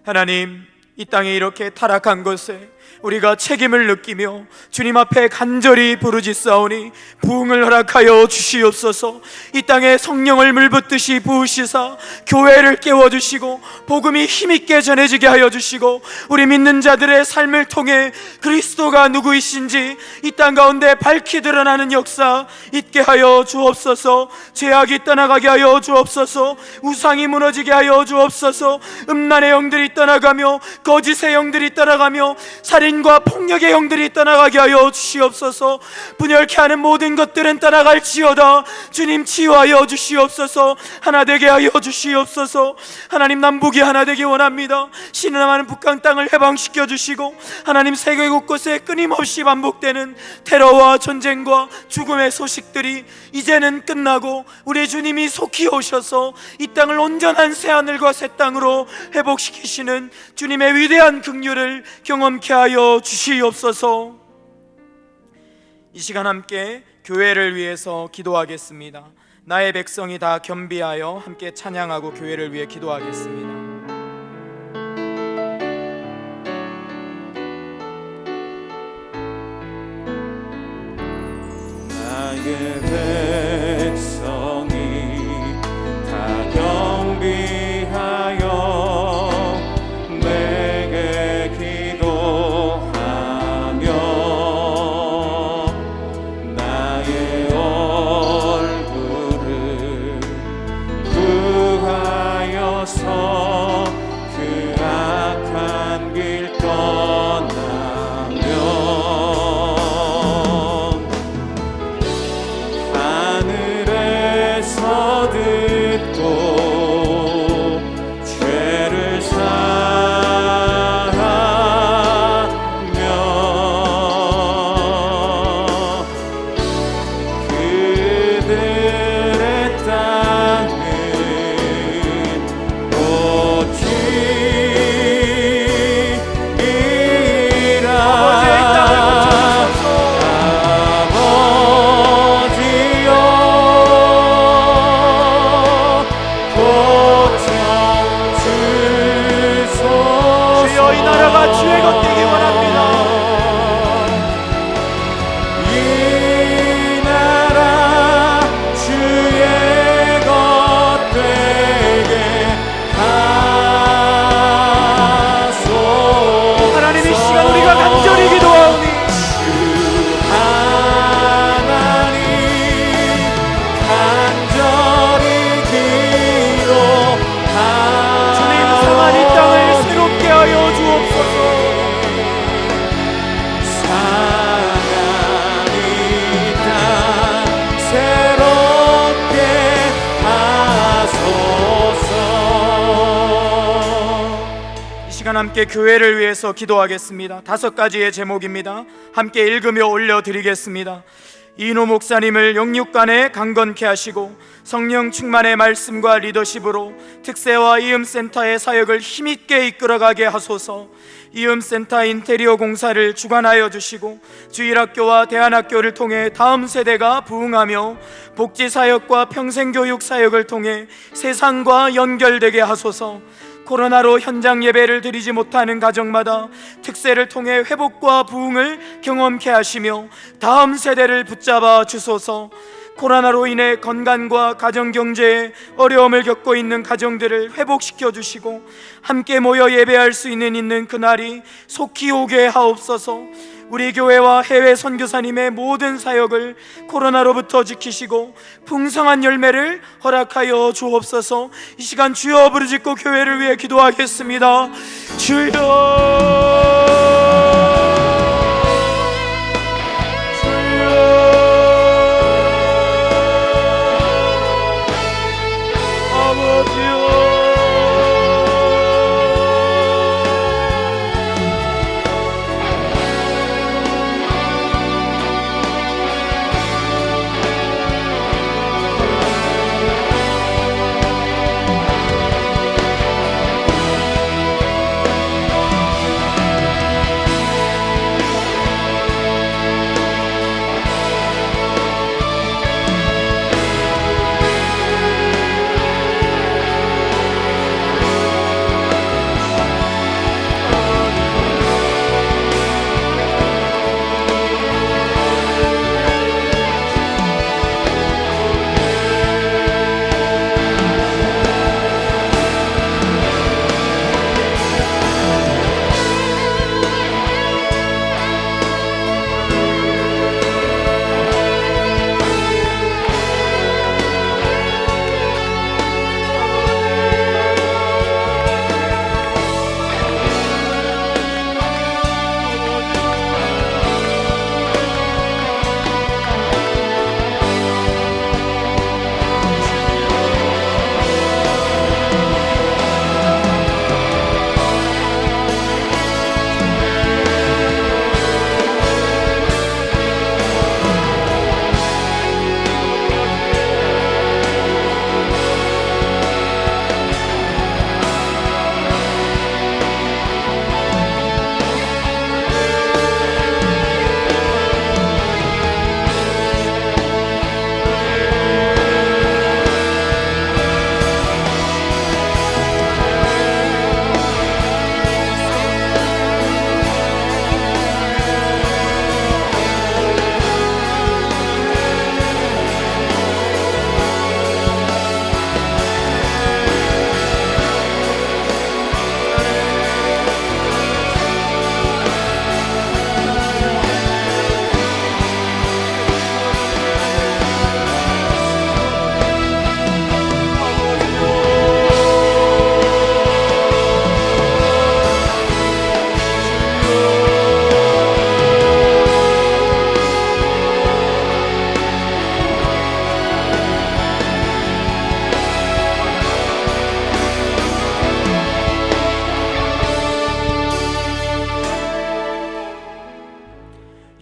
[SPEAKER 3] 하나님, 이 땅에 이렇게 타락한 것에 우리가 책임을 느끼며 주님 앞에 간절히 부르짖사오니 부흥을 허락하여 주시옵소서. 이 땅에 성령을 물붓듯이 부으시사 교회를 깨워주시고 복음이 힘있게 전해지게 하여 주시고 우리 믿는 자들의 삶을 통해 그리스도가 누구이신지 이 땅 가운데 밝히 드러나는 역사 있게 하여 주옵소서. 죄악이 떠나가게 하여 주옵소서. 우상이 무너지게 하여 주옵소서. 음란의 영들이 떠나가며 거짓의 영들이 떠나가며 살인과 폭력의 영들이 떠나가게 하여 주시옵소서. 분열케 하는 모든 것들은 떠나갈지어다. 주님 치유하여 주시옵소서. 하나 되게 하여 주시옵소서. 하나님, 남북이 하나 되기 원합니다. 신음하는 북한 땅을 해방시켜 주시고 하나님, 세계 곳곳에 끊임없이 반복되는 테러와 전쟁과 죽음의 소식들이 이제는 끝나고 우리 주님이 속히 오셔서 이 땅을 온전한 새하늘과 새 땅으로 회복시키시는 주님의 위대한 긍휼을 경험케 하여 주시옵소서. 이 시간 함께 교회를 위해서 기도하겠습니다. 나의 백성이 다 겸비하여 함께 찬양하고 교회를 위해 기도하겠습니다.
[SPEAKER 1] 나의 백성이 다 경비하여 그 악한 길 떠나면
[SPEAKER 3] 시간 함께 교회를 위해서 기도하겠습니다. 5가지의 제목입니다. 함께 읽으며 올려드리겠습니다. 이인호 목사님을 영육간에 강건케 하시고 성령 충만의 말씀과 리더십으로 특세와 이음센터의 사역을 힘있게 이끌어가게 하소서. 이음센터 인테리어 공사를 주관하여 주시고 주일학교와 대안학교를 통해 다음 세대가 부흥하며 복지사역과 평생교육 사역을 통해 세상과 연결되게 하소서. 코로나로 현장 예배를 드리지 못하는 가정마다 특세를 통해 회복과 부흥을 경험케 하시며 다음 세대를 붙잡아 주소서. 코로나로 인해 건강과 가정경제에 어려움을 겪고 있는 가정들을 회복시켜 주시고 함께 모여 예배할 수 있는 그날이 속히 오게 하옵소서. 우리 교회와 해외 선교사님의 모든 사역을 코로나로부터 지키시고 풍성한 열매를 허락하여 주옵소서. 이 시간 주여 부르짖고 교회를 위해 기도하겠습니다. 주여,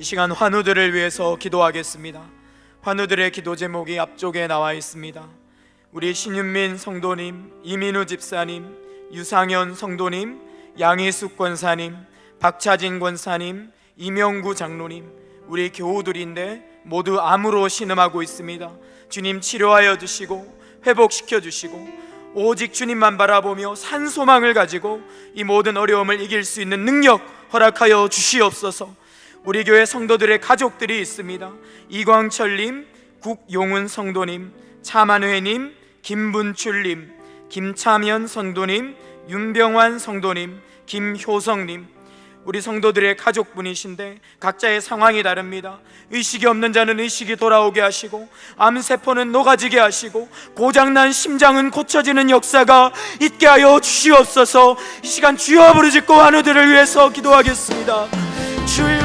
[SPEAKER 3] 이 시간 환우들을 위해서 기도하겠습니다. 환우들의 기도 제목이 앞쪽에 나와 있습니다. 우리 신윤민 성도님, 이민우 집사님, 유상현 성도님, 양희숙 권사님, 박차진 권사님, 이명구 장로님, 우리 교우들인데 모두 암으로 신음하고 있습니다. 주님 치료하여 주시고 회복시켜 주시고 오직 주님만 바라보며 산소망을 가지고 이 모든 어려움을 이길 수 있는 능력 허락하여 주시옵소서. 우리 교회 성도들의 가족들이 있습니다. 이광철님, 국용훈 성도님, 차만회님, 김분출님, 김차면 성도님, 윤병환 성도님, 김효성님, 우리 성도들의 가족분이신데 각자의 상황이 다릅니다. 의식이 없는 자는 의식이 돌아오게 하시고 암세포는 녹아지게 하시고 고장난 심장은 고쳐지는 역사가 있게 하여 주시옵소서. 이 시간 주여 부르짖고 환우들을 위해서 기도하겠습니다. 주여,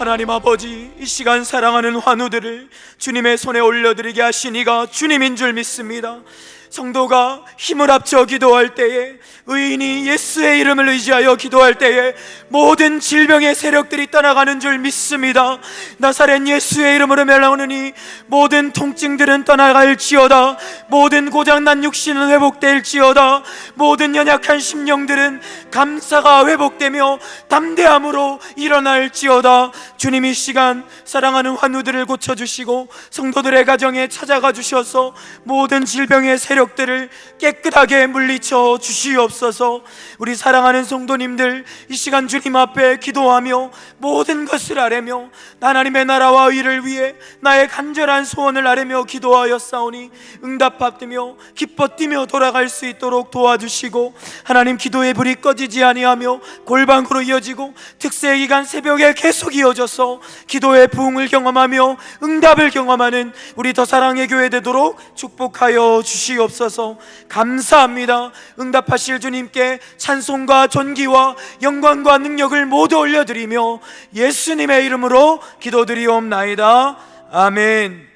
[SPEAKER 3] 하나님 아버지, 이 시간 사랑하는 환우들을 주님의 손에 올려드리게 하시니가 주님인 줄 믿습니다. 성도가 힘을 합쳐 기도할 때에, 의인이 예수의 이름을 의지하여 기도할 때에 모든 질병의 세력들이 떠나가는 줄 믿습니다. 나사렛 예수의 이름으로 멸하오느니 모든 통증들은 떠나갈지어다. 모든 고장난 육신은 회복될지어다. 모든 연약한 심령들은 감사가 회복되며 담대함으로 일어날지어다. 주님 이 시간 사랑하는 환우들을 고쳐주시고 성도들의 가정에 찾아가 주셔서 모든 질병의 세력들을 깨끗하게 물리쳐 주시옵소서. 우리 사랑하는 성도님들 이 시간 주님 앞에 기도하며 모든 것을 아뢰며 하나님의 나라와 의를 위해 나의 간절한 소원을 아뢰며 기도하였사오니 응답받으며 기뻐 뛰며 돌아갈 수 있도록 도와주시고, 하나님 기도의 불이 꺼지지 아니하며 골방으로 이어지고 특세 기간 새벽에 계속 이어져서 기도의 부흥을 경험하며 응답을 경험하는 우리 더 사랑의 교회 되도록 축복하여 주시옵소서. 감사합니다. 응답하실 주님께 찬송과 존귀와 영광과 능력을 모두 올려드리며 예수님의 이름으로 기도드리옵나이다. 아멘.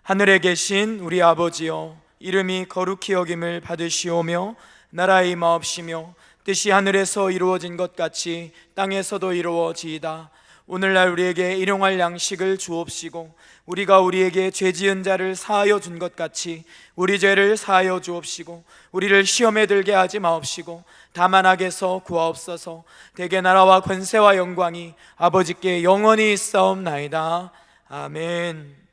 [SPEAKER 3] 하늘에 계신 우리 아버지여, 이름이 거룩히 여김을 받으시오며 나라의 임하옵시며 뜻이 하늘에서 이루어진 것 같이 땅에서도 이루어지이다. 오늘날 우리에게 일용할 양식을 주옵시고 우리가 우리에게 죄 지은 자를 사하여 준 것 같이 우리 죄를 사하여 주옵시고 우리를 시험에 들게 하지 마옵시고 다만 악에서 구하옵소서. 대개 나라와 권세와 영광이 아버지께 영원히 있사옵나이다. 아멘.